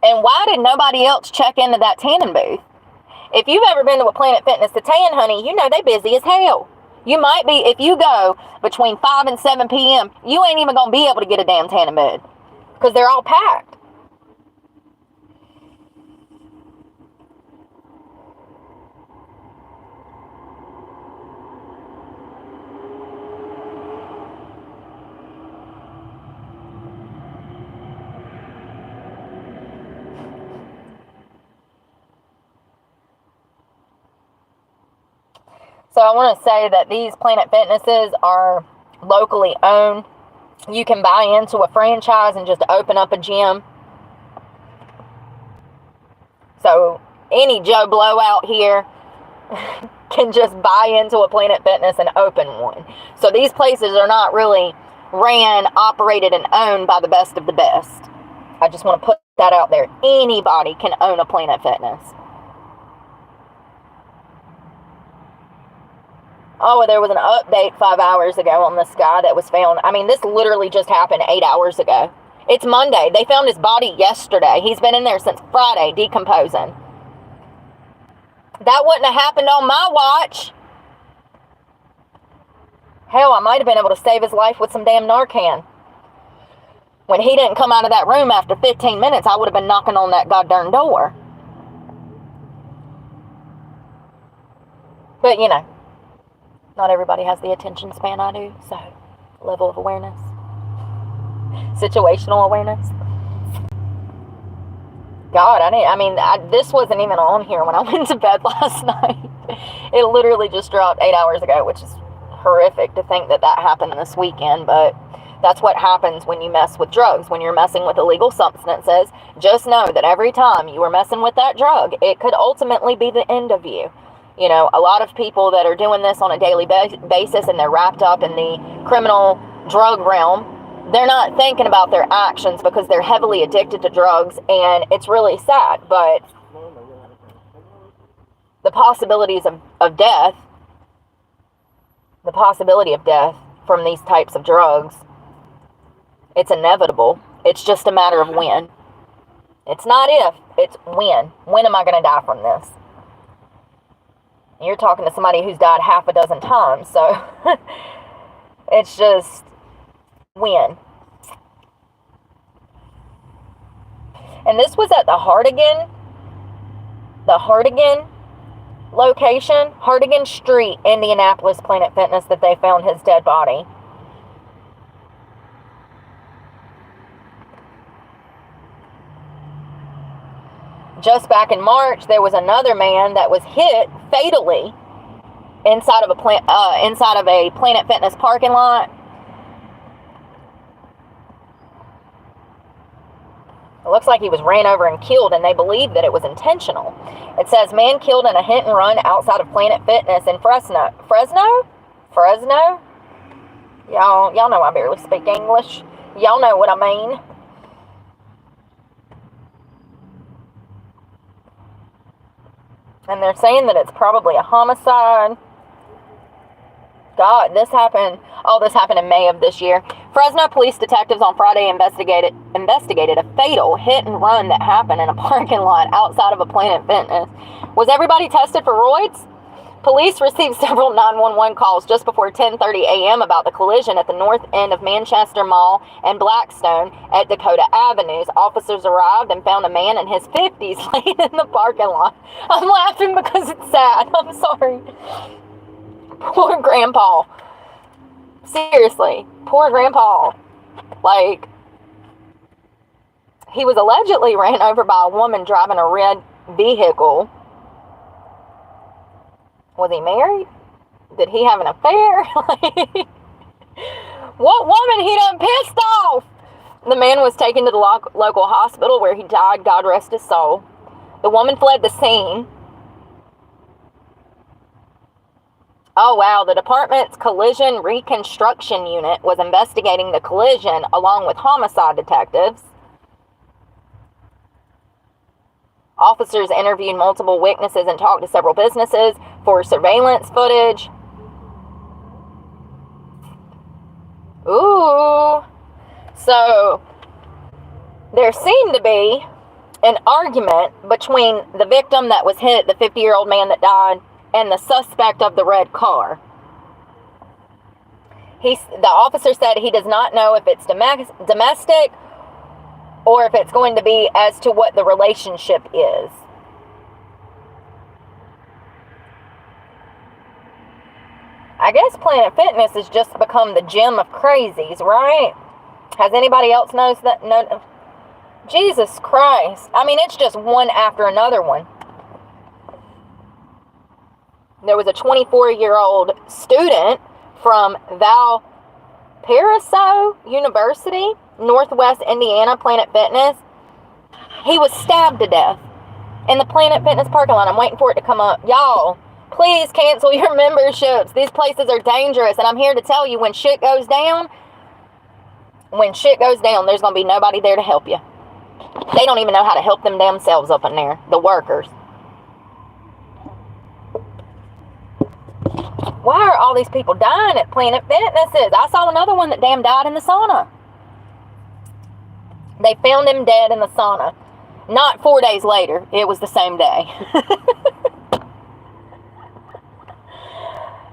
[SPEAKER 1] And why did nobody else check into that tanning booth? If you've ever been to a Planet Fitness to tan, honey, you know they busy as hell. You might be, if you go between 5 and 7 p.m., you ain't even going to be able to get a damn tanning bed because they're all packed. So I want to say that these Planet Fitnesses are locally owned. You can buy into a franchise and just open up a gym. So any Joe Blow out here can just buy into a Planet Fitness and open one. So these places are not really ran, operated, and owned by the best of the best. I just want to put that out there. Anybody can own a Planet Fitness. Oh, there was an update 5 hours ago on this guy that was found. I mean, this literally just happened 8 hours ago. It's Monday. They found his body yesterday. He's been in there since Friday, decomposing. That wouldn't have happened on my watch. Hell, I might have been able to save his life with some damn Narcan. When he didn't come out of that room after 15 minutes, I would have been knocking on that goddamn door. But, you know, not everybody has the attention span I do, so level of awareness. Situational awareness. God, this wasn't even on here when I went to bed last night. It literally just dropped 8 hours ago, which is horrific to think that happened this weekend, but that's what happens when you mess with drugs. When you're messing with illegal substances, just know that every time you are messing with that drug, it could ultimately be the end of you. You know, a lot of people that are doing this on a daily basis and they're wrapped up in the criminal drug realm, they're not thinking about their actions because they're heavily addicted to drugs, and it's really sad. But the possibilities of death, the possibility of death from these types of drugs, it's inevitable. It's just a matter of when. It's not if, it's when. When am I going to die from this? You're talking to somebody who's died half a dozen times, so it's just when. And this was at the Hardigan location, Hardigan Street, Indianapolis, Planet Fitness, that they found his dead body. Just back in March, there was another man that was hit fatally inside of a Planet Fitness parking lot. It looks like he was ran over and killed, and they believe that it was intentional. It says, man killed in a hit and run outside of Planet Fitness in Fresno. Y'all know I barely speak English. Y'all know what I mean. And they're saying that it's probably a homicide. God, this happened in May of this year. Fresno police detectives on Friday investigated a fatal hit and run that happened in a parking lot outside of a Planet Fitness. Was everybody tested for roids? Police received several 911 calls just before 10:30 a.m. about the collision at the north end of Manchester Mall and Blackstone at Dakota Avenues. Officers arrived and found a man in his 50s laying in the parking lot. I'm laughing because it's sad. I'm sorry. Poor Grandpa. Seriously, poor Grandpa. Like, he was allegedly ran over by a woman driving a red vehicle. Was he married? Did he have an affair? What woman he done pissed off? The man was taken to the local hospital where he died. God rest his soul. The woman fled the scene. Oh, wow. The department's collision reconstruction unit was investigating the collision along with homicide detectives. Officers interviewed multiple witnesses and talked to several businesses for surveillance footage. Ooh. So, there seemed to be an argument between the victim that was hit, the 50-year-old man that died, and the suspect of the red car. The officer said he does not know if it's domestic or if it's going to be as to what the relationship is. I guess Planet Fitness has just become the gym of crazies, right? Has anybody else noticed that? No. Jesus Christ. I mean, it's just one after another one. There was a 24-year-old student from Valparaiso University, Northwest Indiana, Planet Fitness. He was stabbed to death in the Planet Fitness parking lot. I'm waiting for it to come up. Y'all, please cancel your memberships. These places are dangerous, and I'm here to tell you, when shit goes down, there's going to be nobody there to help you. They don't even know how to help them themselves up in there, the workers. Why are all these people dying at Planet Fitnesses? I saw another one that damn died in the sauna. They found him dead in the sauna. Not 4 days later. It was the same day.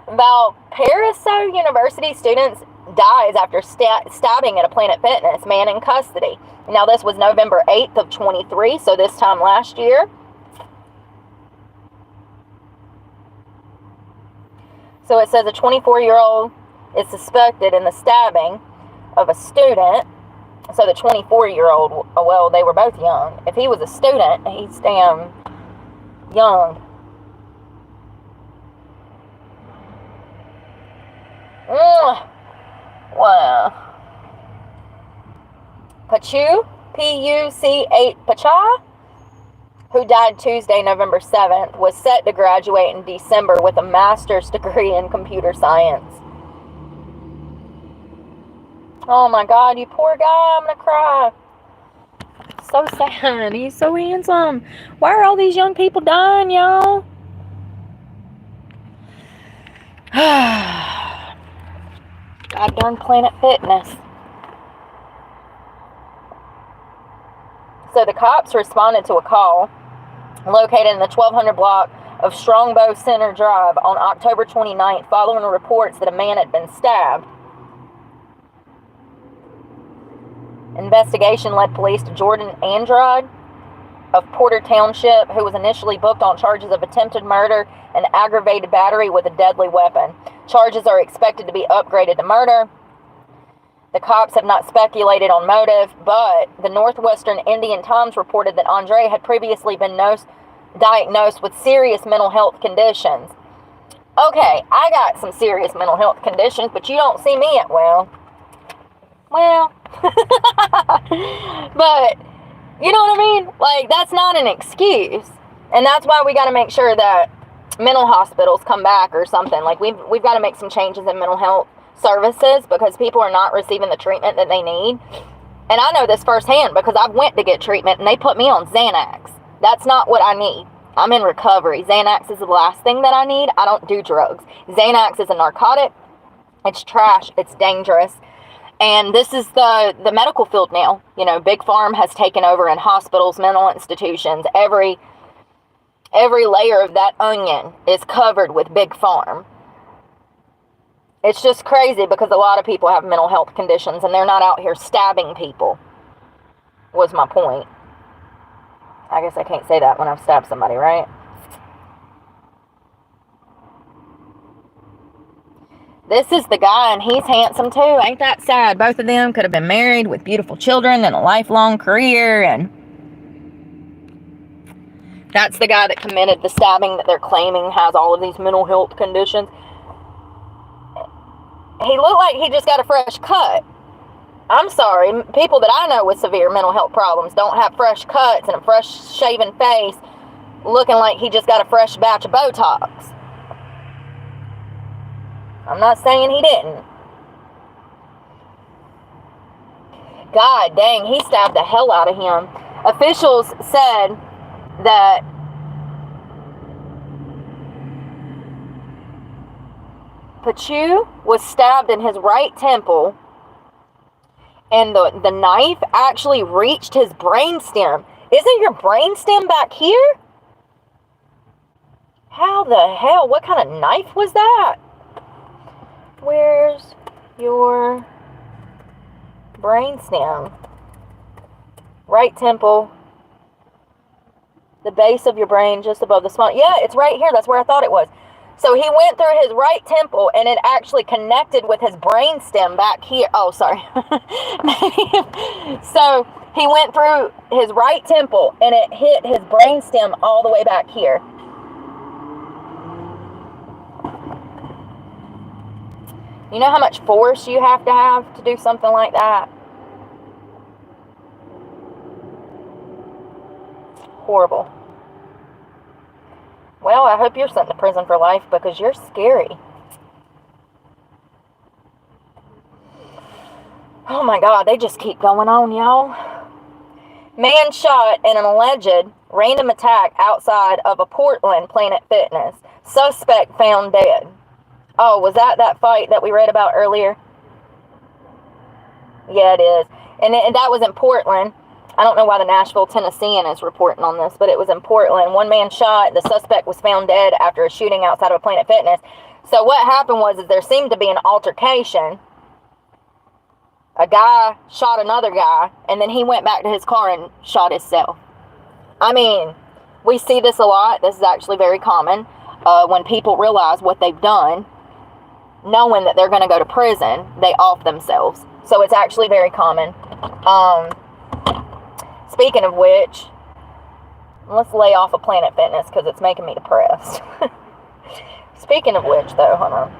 [SPEAKER 1] Valparaiso University students dies after stabbing at a Planet Fitness. Man in custody. Now, this was November 8th of 23, so this time last year. So it says a 24-year-old is suspected in the stabbing of a student So the 24-year-old, well, they were both young. If he was a student, he's damn young. Wow. Pachu, P-U-C-8, Pacha, who died Tuesday, November 7th, was set to graduate in December with a master's degree in computer science. Oh my God, you poor guy, I'm gonna cry. So sad, he's so handsome. Why are all these young people dying, y'all? God darn Planet Fitness. So the cops responded to a call located in the 1200 block of Strongbow Center Drive on October 29th following reports that a man had been stabbed. Investigation led police to Jordan Andrade of Porter Township, who was initially booked on charges of attempted murder and aggravated battery with a deadly weapon. Charges are expected to be upgraded to murder. The cops have not speculated on motive, but the Northwestern Indian Times reported that Andre had previously been diagnosed with serious mental health conditions. Okay, I got some serious mental health conditions, but you don't see me at well. But, you know what I mean? Like, that's not an excuse. And that's why we got to make sure that mental hospitals come back or something. Like, we've got to make some changes in mental health services because people are not receiving the treatment that they need. And I know this firsthand because I went to get treatment and they put me on Xanax. That's not what I need. I'm in recovery. Xanax is the last thing that I need. I don't do drugs. Xanax is a narcotic. It's trash. It's dangerous. And this is the medical field now. You know, Big Pharma has taken over in hospitals, mental institutions. Every layer of that onion is covered with Big Pharma. It's just crazy because a lot of people have mental health conditions and they're not out here stabbing people, was my point. I guess I can't say that when I've stabbed somebody, right? This is the guy, and he's handsome too. Ain't that sad? Both of them could have been married with beautiful children and a lifelong career, and that's the guy that committed the stabbing that they're claiming has all of these mental health conditions. He looked like he just got a fresh cut. I'm sorry, people that I know with severe mental health problems don't have fresh cuts and a fresh shaven face looking like he just got a fresh batch of Botox. I'm not saying he didn't. God dang, he stabbed the hell out of him. Officials said that Pachu was stabbed in his right temple, and the knife actually reached his brainstem. Isn't your brainstem back here? How the hell? What kind of knife was that? Where's your brainstem? Right temple. The base of your brain just above the spine. Yeah, it's right here. That's where I thought it was. So he went through his right temple and it actually connected with his brainstem back here. Oh, sorry. So he went through his right temple and it hit his brainstem all the way back here. You know how much force you have to do something like that? Horrible. Well, I hope you're sent to prison for life because you're scary. Oh my God, they just keep going on, y'all. Man shot in an alleged random attack outside of a Portland Planet Fitness. Suspect found dead. Oh, was that fight that we read about earlier? Yeah, it is. And that was in Portland. I don't know why the Nashville Tennessean is reporting on this, but it was in Portland. One man shot. The suspect was found dead after a shooting outside of a Planet Fitness. So what happened was there seemed to be an altercation. A guy shot another guy, and then he went back to his car and shot himself. I mean, we see this a lot. This is actually very common. When people realize what they've done, knowing that they're going to go to prison, they off themselves. So it's actually very common. Speaking of which, let's lay off of Planet Fitness because it's making me depressed. Speaking of which, though, hold on.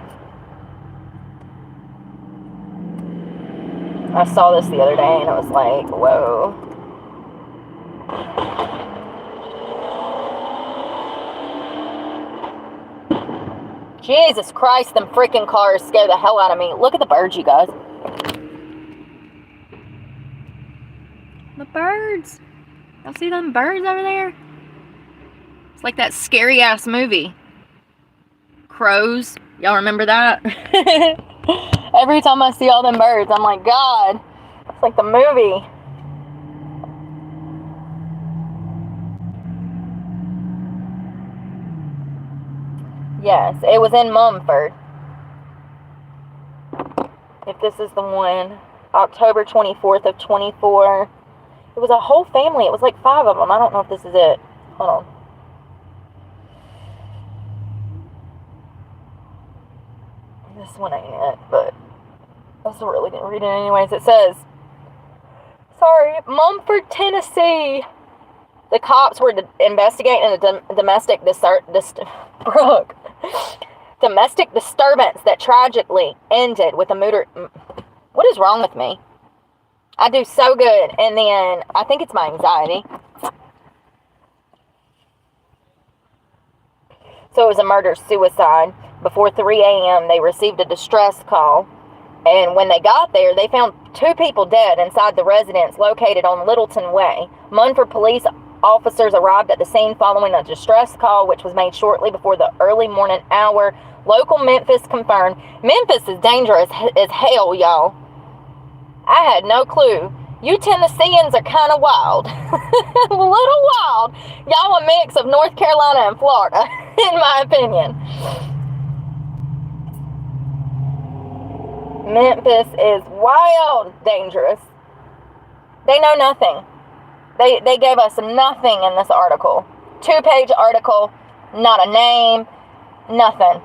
[SPEAKER 1] I saw this the other day and it was like, whoa. Jesus Christ, them freaking cars scare the hell out of me. Look at the birds, you guys. The birds. Y'all see them birds over there? It's like that scary ass movie. Crows. Y'all remember that? Every time I see all them birds, I'm like, God, it's like the movie. Yes, it was in Mumford. If this is the one, October 24th of 24. It was a whole family. It was like 5 of them. I don't know if this is it. Hold on. This one ain't it, but I still really didn't read it anyways. It says, sorry, Mumford, Tennessee. The cops were investigating a domestic disturbance that tragically ended with a murder. What is wrong with me? I do so good, and then I think it's my anxiety. So it was a murder-suicide. Before 3 a.m., they received a distress call, and when they got there, they found 2 people dead inside the residence located on Littleton Way. Munford police officers arrived at the scene following a distress call, which was made shortly before the early morning hour. Local Memphis confirmed. Memphis is dangerous as hell, y'all. I had no clue. You Tennesseans are kind of wild. A little wild. Y'all a mix of North Carolina and Florida, in my opinion. Memphis is wild dangerous. They know nothing. They gave us nothing in this article. 2-page article, not a name, nothing.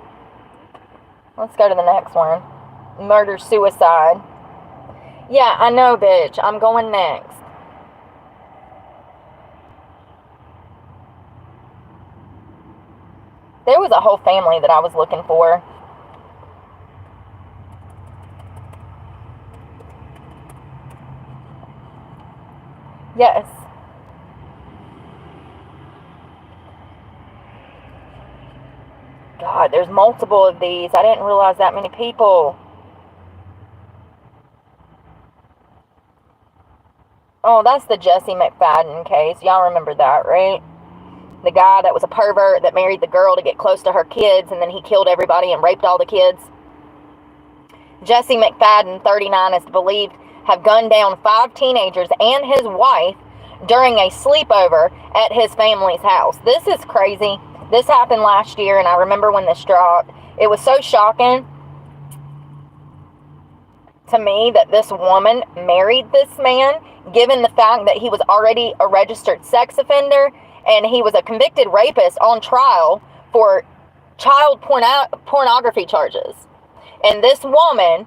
[SPEAKER 1] Let's go to the next one. Murder-suicide. Yeah, I know, bitch. I'm going next. There was a whole family that I was looking for. Yes. God, there's multiple of these. I didn't realize that many people. Oh, that's the Jesse McFadden case. Y'all remember that, right? The guy that was a pervert that married the girl to get close to her kids, and then he killed everybody and raped all the kids. Jesse McFadden, 39, is believed have gunned down 5 teenagers and his wife during a sleepover at his family's house. This is crazy. This happened last year, and I remember when this dropped. It was so shocking to me that this woman married this man, given the fact that he was already a registered sex offender and he was a convicted rapist on trial for child pornography charges. And this woman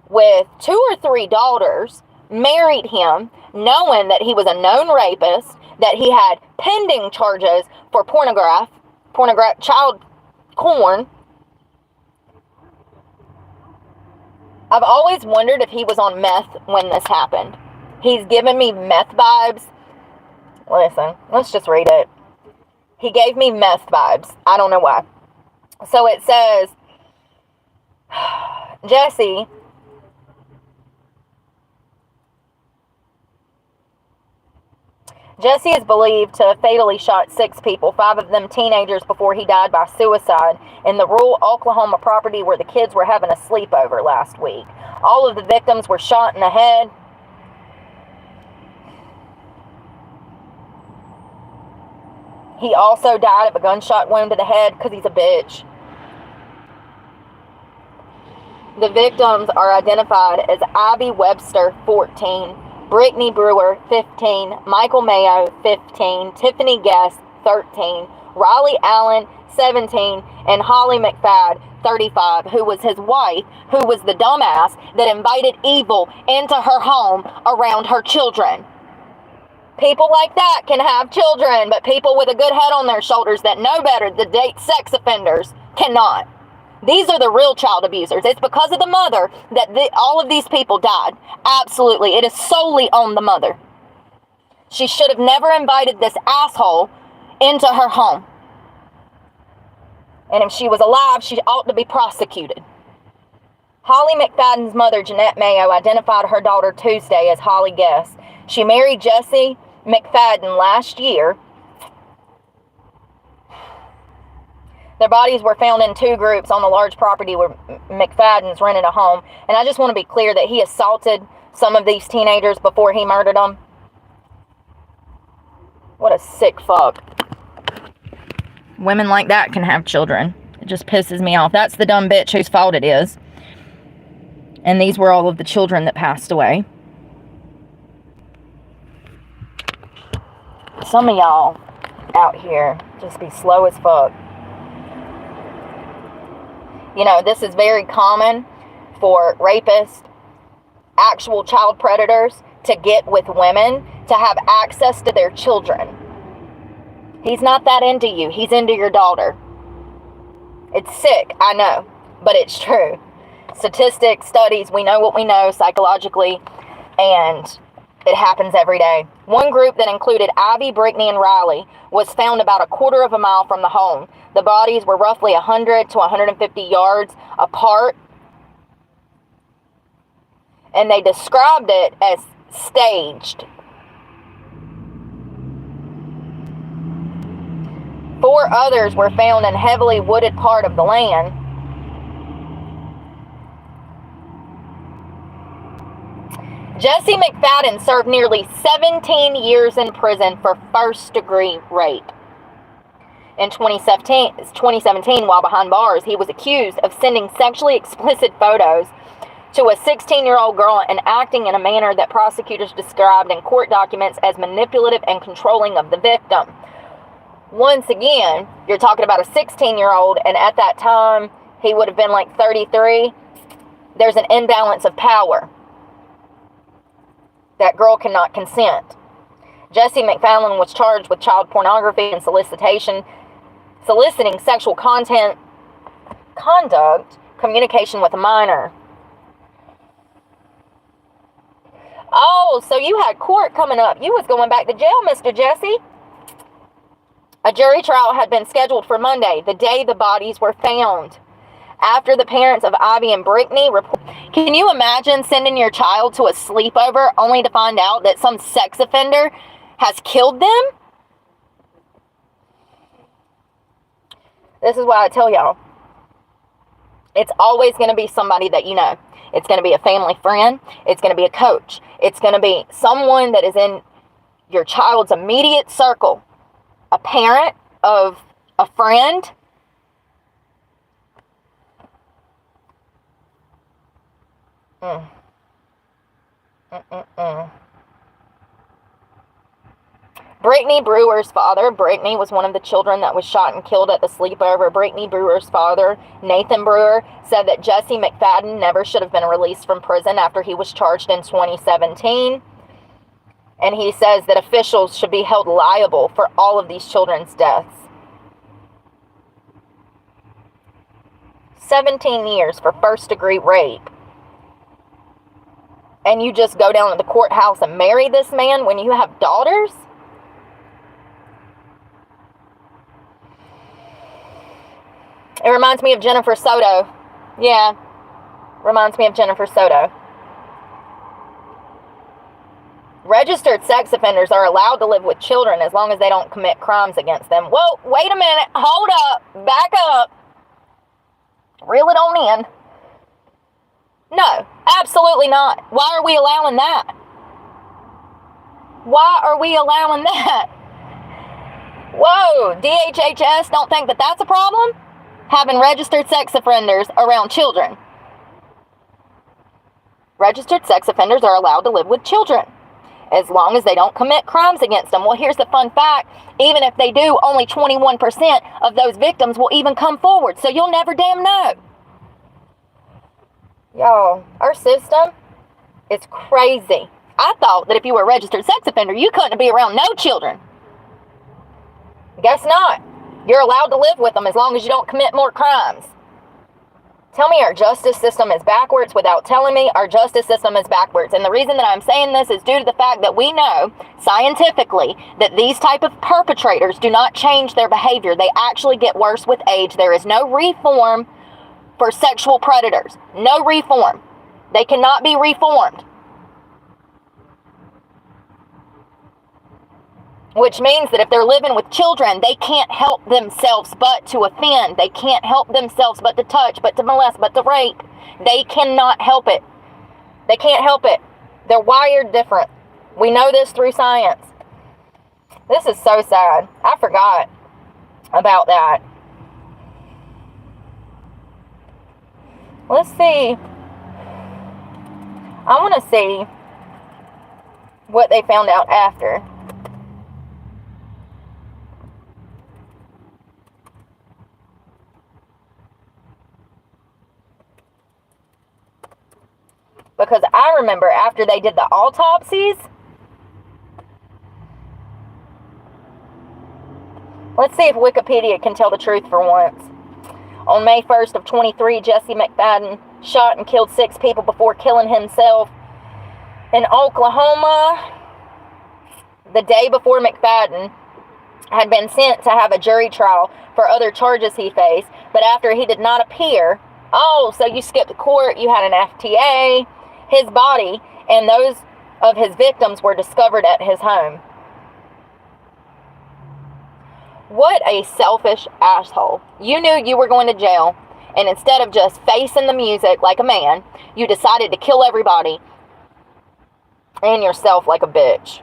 [SPEAKER 1] with 2 or 3 daughters married him knowing that he was a known rapist, that he had pending charges for child porn. I've always wondered if he was on meth when this happened. He's giving me meth vibes. Listen, let's just read it. He gave me meth vibes. I don't know why. So it says, Jesse is believed to have fatally shot 6 people, 5 of them teenagers, before he died by suicide in the rural Oklahoma property where the kids were having a sleepover last week. All of the victims were shot in the head. He also died of a gunshot wound to the head because he's a bitch. The victims are identified as Ivy Webster, 14, Brittany Brewer, 15, Michael Mayo, 15, Tiffany Guest, 13, Riley Allen, 17, and Holly McFadden, 35, who was his wife, who was the dumbass that invited evil into her home around her children. People like that can have children, but people with a good head on their shoulders that know better to date sex offenders cannot. These are the real child abusers. It's because of the mother that all of these people died. Absolutely. It is solely on the mother. She should have never invited this asshole into her home. And if she was alive, she ought to be prosecuted. Holly McFadden's mother, Jeanette Mayo, identified her daughter Tuesday as Holly Guess. She married Jesse McFadden last year. Their bodies were found in 2 groups on the large property where McFadden's rented a home. And I just want to be clear that he assaulted some of these teenagers before he murdered them. What a sick fuck. Women like that can have children. It just pisses me off. That's the dumb bitch whose fault it is. And these were all of the children that passed away. Some of y'all out here just be slow as fuck. You know, this is very common for rapists, actual child predators, to get with women, to have access to their children. He's not that into you. He's into your daughter. It's sick, I know, but it's true. Statistics, studies, we know what we know psychologically, and it happens every day. One group that included Abby, Brittany, and Riley was found about a quarter of a mile from the home. The bodies were roughly 100 to 150 yards apart, and they described it as staged. 4 others were found in heavily wooded part of the land. Jesse McFadden served nearly 17 years in prison for first-degree rape. In 2017, while behind bars, he was accused of sending sexually explicit photos to a 16-year-old girl and acting in a manner that prosecutors described in court documents as manipulative and controlling of the victim. Once again, you're talking about a 16-year-old, and at that time, he would have been like 33. There's an imbalance of power. That girl cannot consent. Jesse McFadden was charged with child pornography and soliciting sexual conduct, communication with a minor. Oh, so you had court coming up. You was going back to jail, Mr. Jesse. A jury trial had been scheduled for Monday, the day the bodies were found. After the parents of Ivy and Brittany can you imagine sending your child to a sleepover only to find out that some sex offender has killed them? This is why I tell y'all, it's always going to be somebody that you know. It's going to be a family friend. It's going to be a coach. It's going to be someone that is in your child's immediate circle. A parent of a friend. Brittany Brewer's father. Brittany was one of the children that was shot and killed at the sleepover. Brittany Brewer's father, Nathan Brewer, said that Jesse McFadden never should have been released from prison after he was charged in 2017. And he says that officials should be held liable for all of these children's deaths. 17 years for first-degree rape. And you just go down to the courthouse and marry this man when you have daughters? It reminds me of Jennifer Soto. Yeah, reminds me of Jennifer Soto. Registered sex offenders are allowed to live with children as long as they don't commit crimes against them. Whoa, wait a minute. Hold up. Back up. Reel it on in. No, absolutely not. Why are we allowing that? Why are we allowing that? Whoa, DHHS don't think that that's a problem? Having registered sex offenders around children. Registered sex offenders are allowed to live with children. as long as they don't commit crimes against them. Well, here's the fun fact. Even if they do, only 21% of those victims will even come forward. So you'll never damn know. Y'all, our system is crazy. I thought that if you were a registered sex offender, you couldn't be around no children. Guess not. You're allowed to live with them as long as you don't commit more crimes. Tell me our justice system is backwards without telling me our justice system is backwards. And the reason that I'm saying this is due to the fact that we know scientifically that these type of perpetrators do not change their behavior. They actually get worse with age. There is no reform for sexual predators. No reform. They cannot be reformed. Which means that if they're living with children, they can't help themselves but to offend. They can't help themselves but to touch, but to molest, but to rape. They cannot help it. They can't help it. They're wired different. We know this through science. This is so sad. I forgot about that. Let's see. I want to see what they found out after. Because I remember after they did the autopsies, let's see if Wikipedia can tell the truth for once. On May 1st of 23, Jesse McFadden shot and killed 6 people before killing himself in Oklahoma. The day before McFadden had been sent to have a jury trial for other charges he faced, but after he did not appear, oh, so you skipped court, you had an FTA. His body and those of his victims were discovered at his home. What a selfish asshole. You knew you were going to jail, and instead of just facing the music like a man, you decided to kill everybody and yourself like a bitch.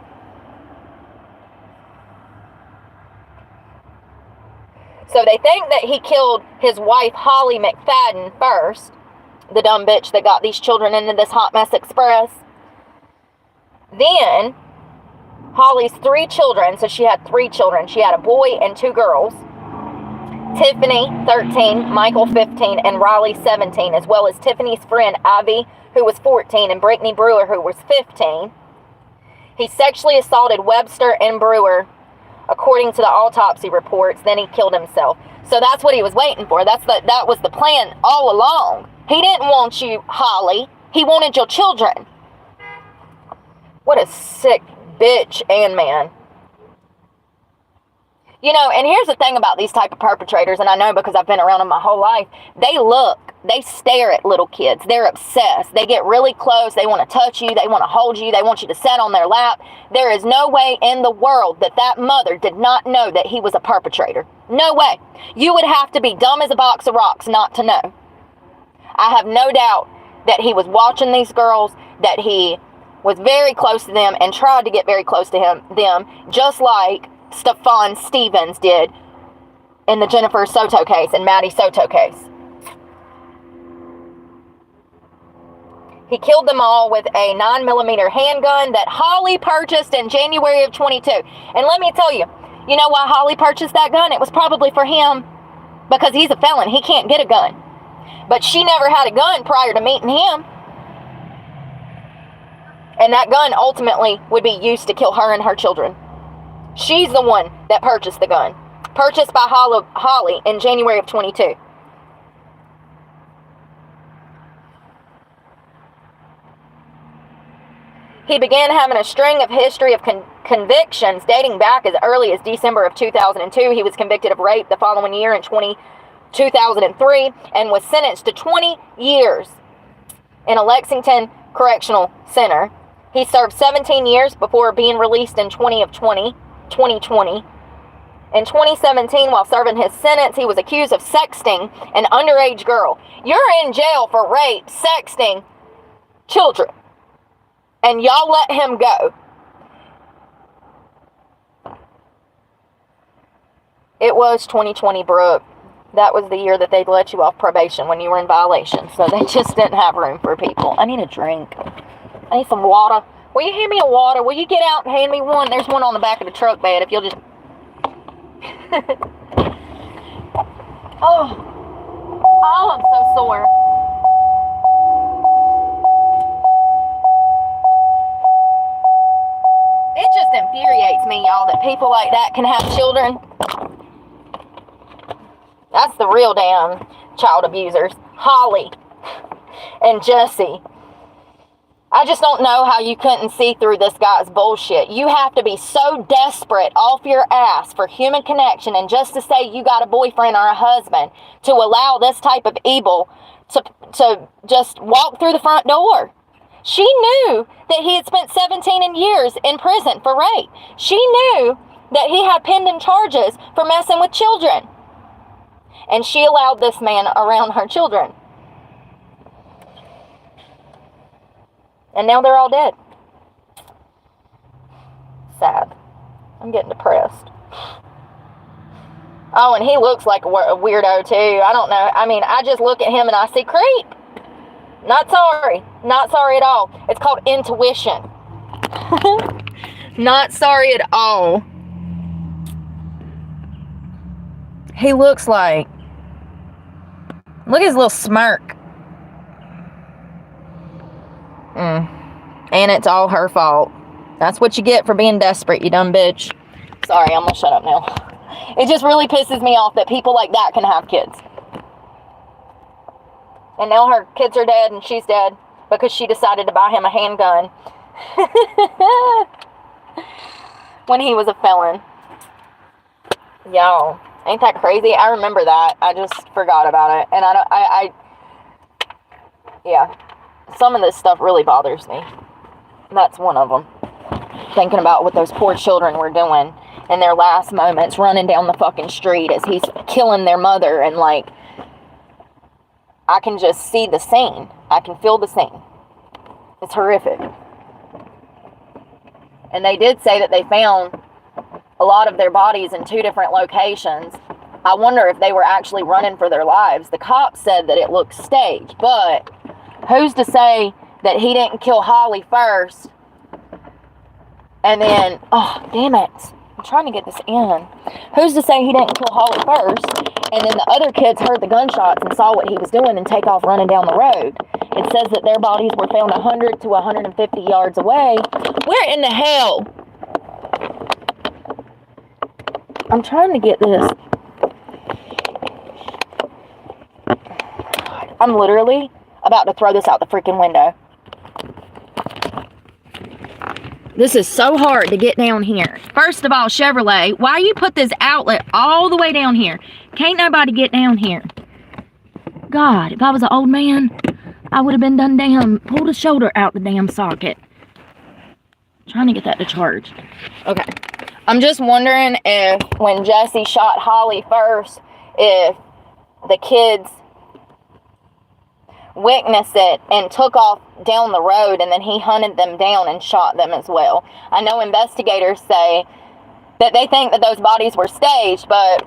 [SPEAKER 1] So they think that he killed his wife, Holly McFadden, first. The dumb bitch that got these children into this hot mess express. Then, Holly's 3 children, so she had 3 children. She had a boy and 2 girls. Tiffany, 13, Michael, 15, and Riley, 17, as well as Tiffany's friend, Ivy, who was 14, and Brittany Brewer, who was 15. He sexually assaulted Webster and Brewer, according to the autopsy reports. Then he killed himself. So that's what he was waiting for. That was the plan all along. He didn't want you, Holly. He wanted your children. What a sick bitch and man. You know, and here's the thing about these type of perpetrators, and I know because I've been around them my whole life. They stare at little kids. They're obsessed. They get really close. They want to touch you. They want to hold you. They want you to sit on their lap. There is no way in the world that mother did not know that he was a perpetrator. No way. You would have to be dumb as a box of rocks not to know. I have no doubt that he was watching these girls, that he was very close to them and tried to get very close to them, just like Stephon Stevens did in the Jennifer Soto case and Maddie Soto case. He killed them all with a 9mm handgun that Holly purchased in January of 22. And let me tell you, you know why Holly purchased that gun? It was probably for him because he's a felon. He can't get a gun. But she never had a gun prior to meeting him. And that gun ultimately would be used to kill her and her children. She's the one that purchased the gun. Purchased by Holly in January of 22. He began having a string of history of convictions dating back as early as December of 2002. He was convicted of rape the following year in 2003 and was sentenced to 20 years in a Lexington Correctional Center. He served 17 years before being released in 2020. In 2017, while serving his sentence, he was accused of sexting an underage girl. You're in jail for rape, sexting children. And y'all let him go. It was 2020, Brooke. That was the year that they'd let you off probation when you were in violation. So they just didn't have room for people. I need a drink. I need some water. Will you hand me a water? Will you get out and hand me one? There's one on the back of the truck bed if you'll just... Oh, I'm so sore. It just infuriates me, y'all, that people like that can have children. That's the real damn child abusers. Holly and Jesse. I just don't know how you couldn't see through this guy's bullshit. You have to be so desperate off your ass for human connection and just to say you got a boyfriend or a husband to allow this type of evil to just walk through the front door. She knew that he had spent 17 years in prison for rape. She knew that he had pending charges for messing with children. And she allowed this man around her children. And now they're all dead. Sad. I'm getting depressed. Oh, and he looks like a weirdo too. I don't know. I mean, I just look at him and I see creep. Not sorry. Not sorry at all. It's called intuition. Not sorry at all. He looks like... Look at his little smirk. And it's all her fault. That's what you get for being desperate, you dumb bitch. Sorry, I'm gonna shut up now. It just really pisses me off that people like that can have kids. And now her kids are dead and she's dead because she decided to buy him a handgun. When he was a felon. Y'all, ain't that crazy? I remember that. I just forgot about it. And yeah. Some of this stuff really bothers me. That's one of them. Thinking about what those poor children were doing in their last moments, running down the fucking street as he's killing their mother, and like, I can just see the scene. I can feel the scene. It's horrific. And they did say that they found a lot of their bodies in 2 different locations. I wonder if they were actually running for their lives. The cops said that it looked staged, but who's to say that he didn't kill Holly first? And then, oh, damn it. I'm trying to get this in. Who's to say he didn't kill Holly first? And then the other kids heard the gunshots and saw what he was doing and take off running down the road. It says that their bodies were found 100 to 150 yards away. Where in the hell? I'm trying to get this. I'm literally about to throw this out the freaking window. This is so hard to get down here. First of all, Chevrolet, why you put this outlet all the way down here? Can't nobody get down here. God, if I was an old man, I would have been done damn, pulled a shoulder out the damn socket. Trying to get that to charge. Okay. I'm just wondering if when Jesse shot Holly first, if the kids witnessed it and took off down the road and then he hunted them down and shot them as well. I know investigators say that they think that those bodies were staged, but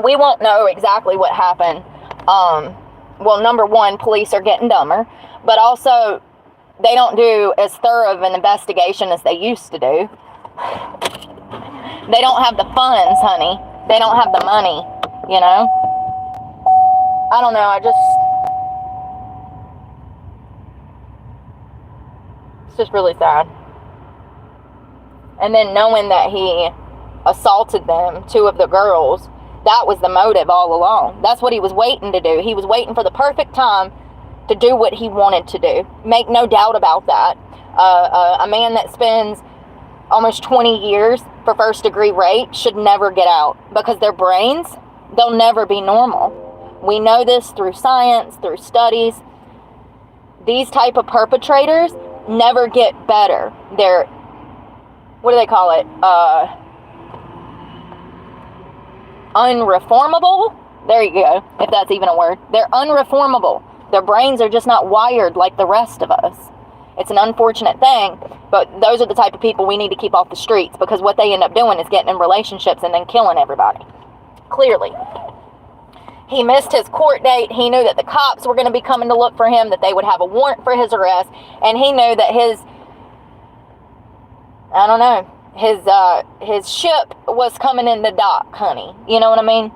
[SPEAKER 1] we won't know exactly what happened. Well, number one, police are getting dumber, but also they don't do as thorough of an investigation as they used to do. They don't have the funds, honey. They don't have the money, you know? I don't know, it's just really sad. And then knowing that he assaulted them, 2 of the girls, that was the motive all along. That's what he was waiting to do. He was waiting for the perfect time to do what he wanted to do. Make no doubt about that. A man that spends almost 20 years for first-degree rape should never get out because their brains, they'll never be normal. We know this through science, through studies. These type of perpetrators never get better. They're, what do they call it? Unreformable? There you go, if that's even a word. They're unreformable. Their brains are just not wired like the rest of us. It's an unfortunate thing, but those are the type of people we need to keep off the streets because what they end up doing is getting in relationships and then killing everybody. Clearly. He missed his court date. He knew that the cops were going to be coming to look for him, that they would have a warrant for his arrest, and he knew that I don't know. His ship was coming in the dock, honey. You know what I mean?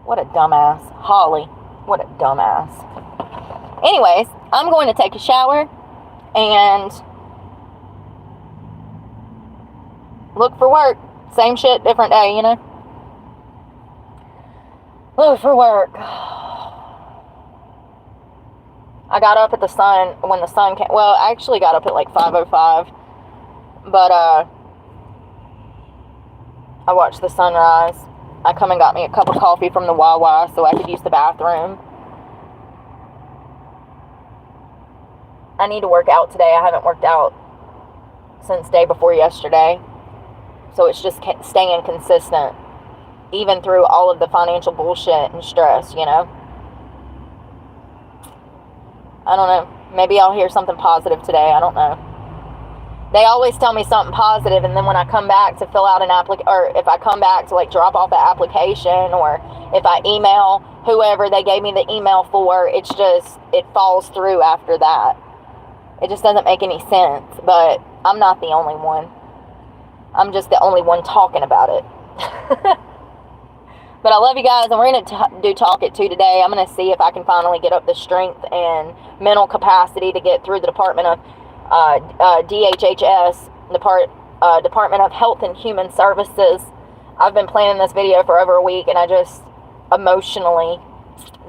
[SPEAKER 1] What a dumbass. Holly. What a dumbass. Anyways, I'm going to take a shower and look for work. Same shit, different day, you know? Look for work. I got up at the sun, when the sun came. Well, I actually got up at like 5:05. But, I watched the sunrise. I come and got me a cup of coffee from the Wawa so I could use the bathroom. I need to work out today. I haven't worked out since day before yesterday. So it's just staying consistent. Even through all of the financial bullshit and stress, you know? I don't know. Maybe I'll hear something positive today. I don't know. They always tell me something positive, and then when I come back to fill out an or if I come back to like drop off the application, or if I email whoever they gave me the email for, it's just, it falls through after that. It just doesn't make any sense. But I'm not the only one. I'm just the only one talking about it. But I love you guys, and we're going to do Talk It 2 today. I'm going to see if I can finally get up the strength and mental capacity to get through the Department of DHHS, Department of Health and Human Services. I've been planning this video for over a week, and I just emotionally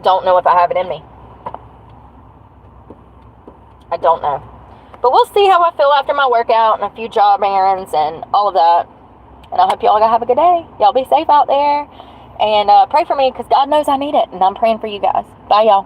[SPEAKER 1] don't know if I have it in me. I don't know. But we'll see how I feel after my workout and a few job errands and all of that. And I hope y'all have a good day. Y'all be safe out there. And pray for me, because God knows I need it. And I'm praying for you guys. Bye, y'all.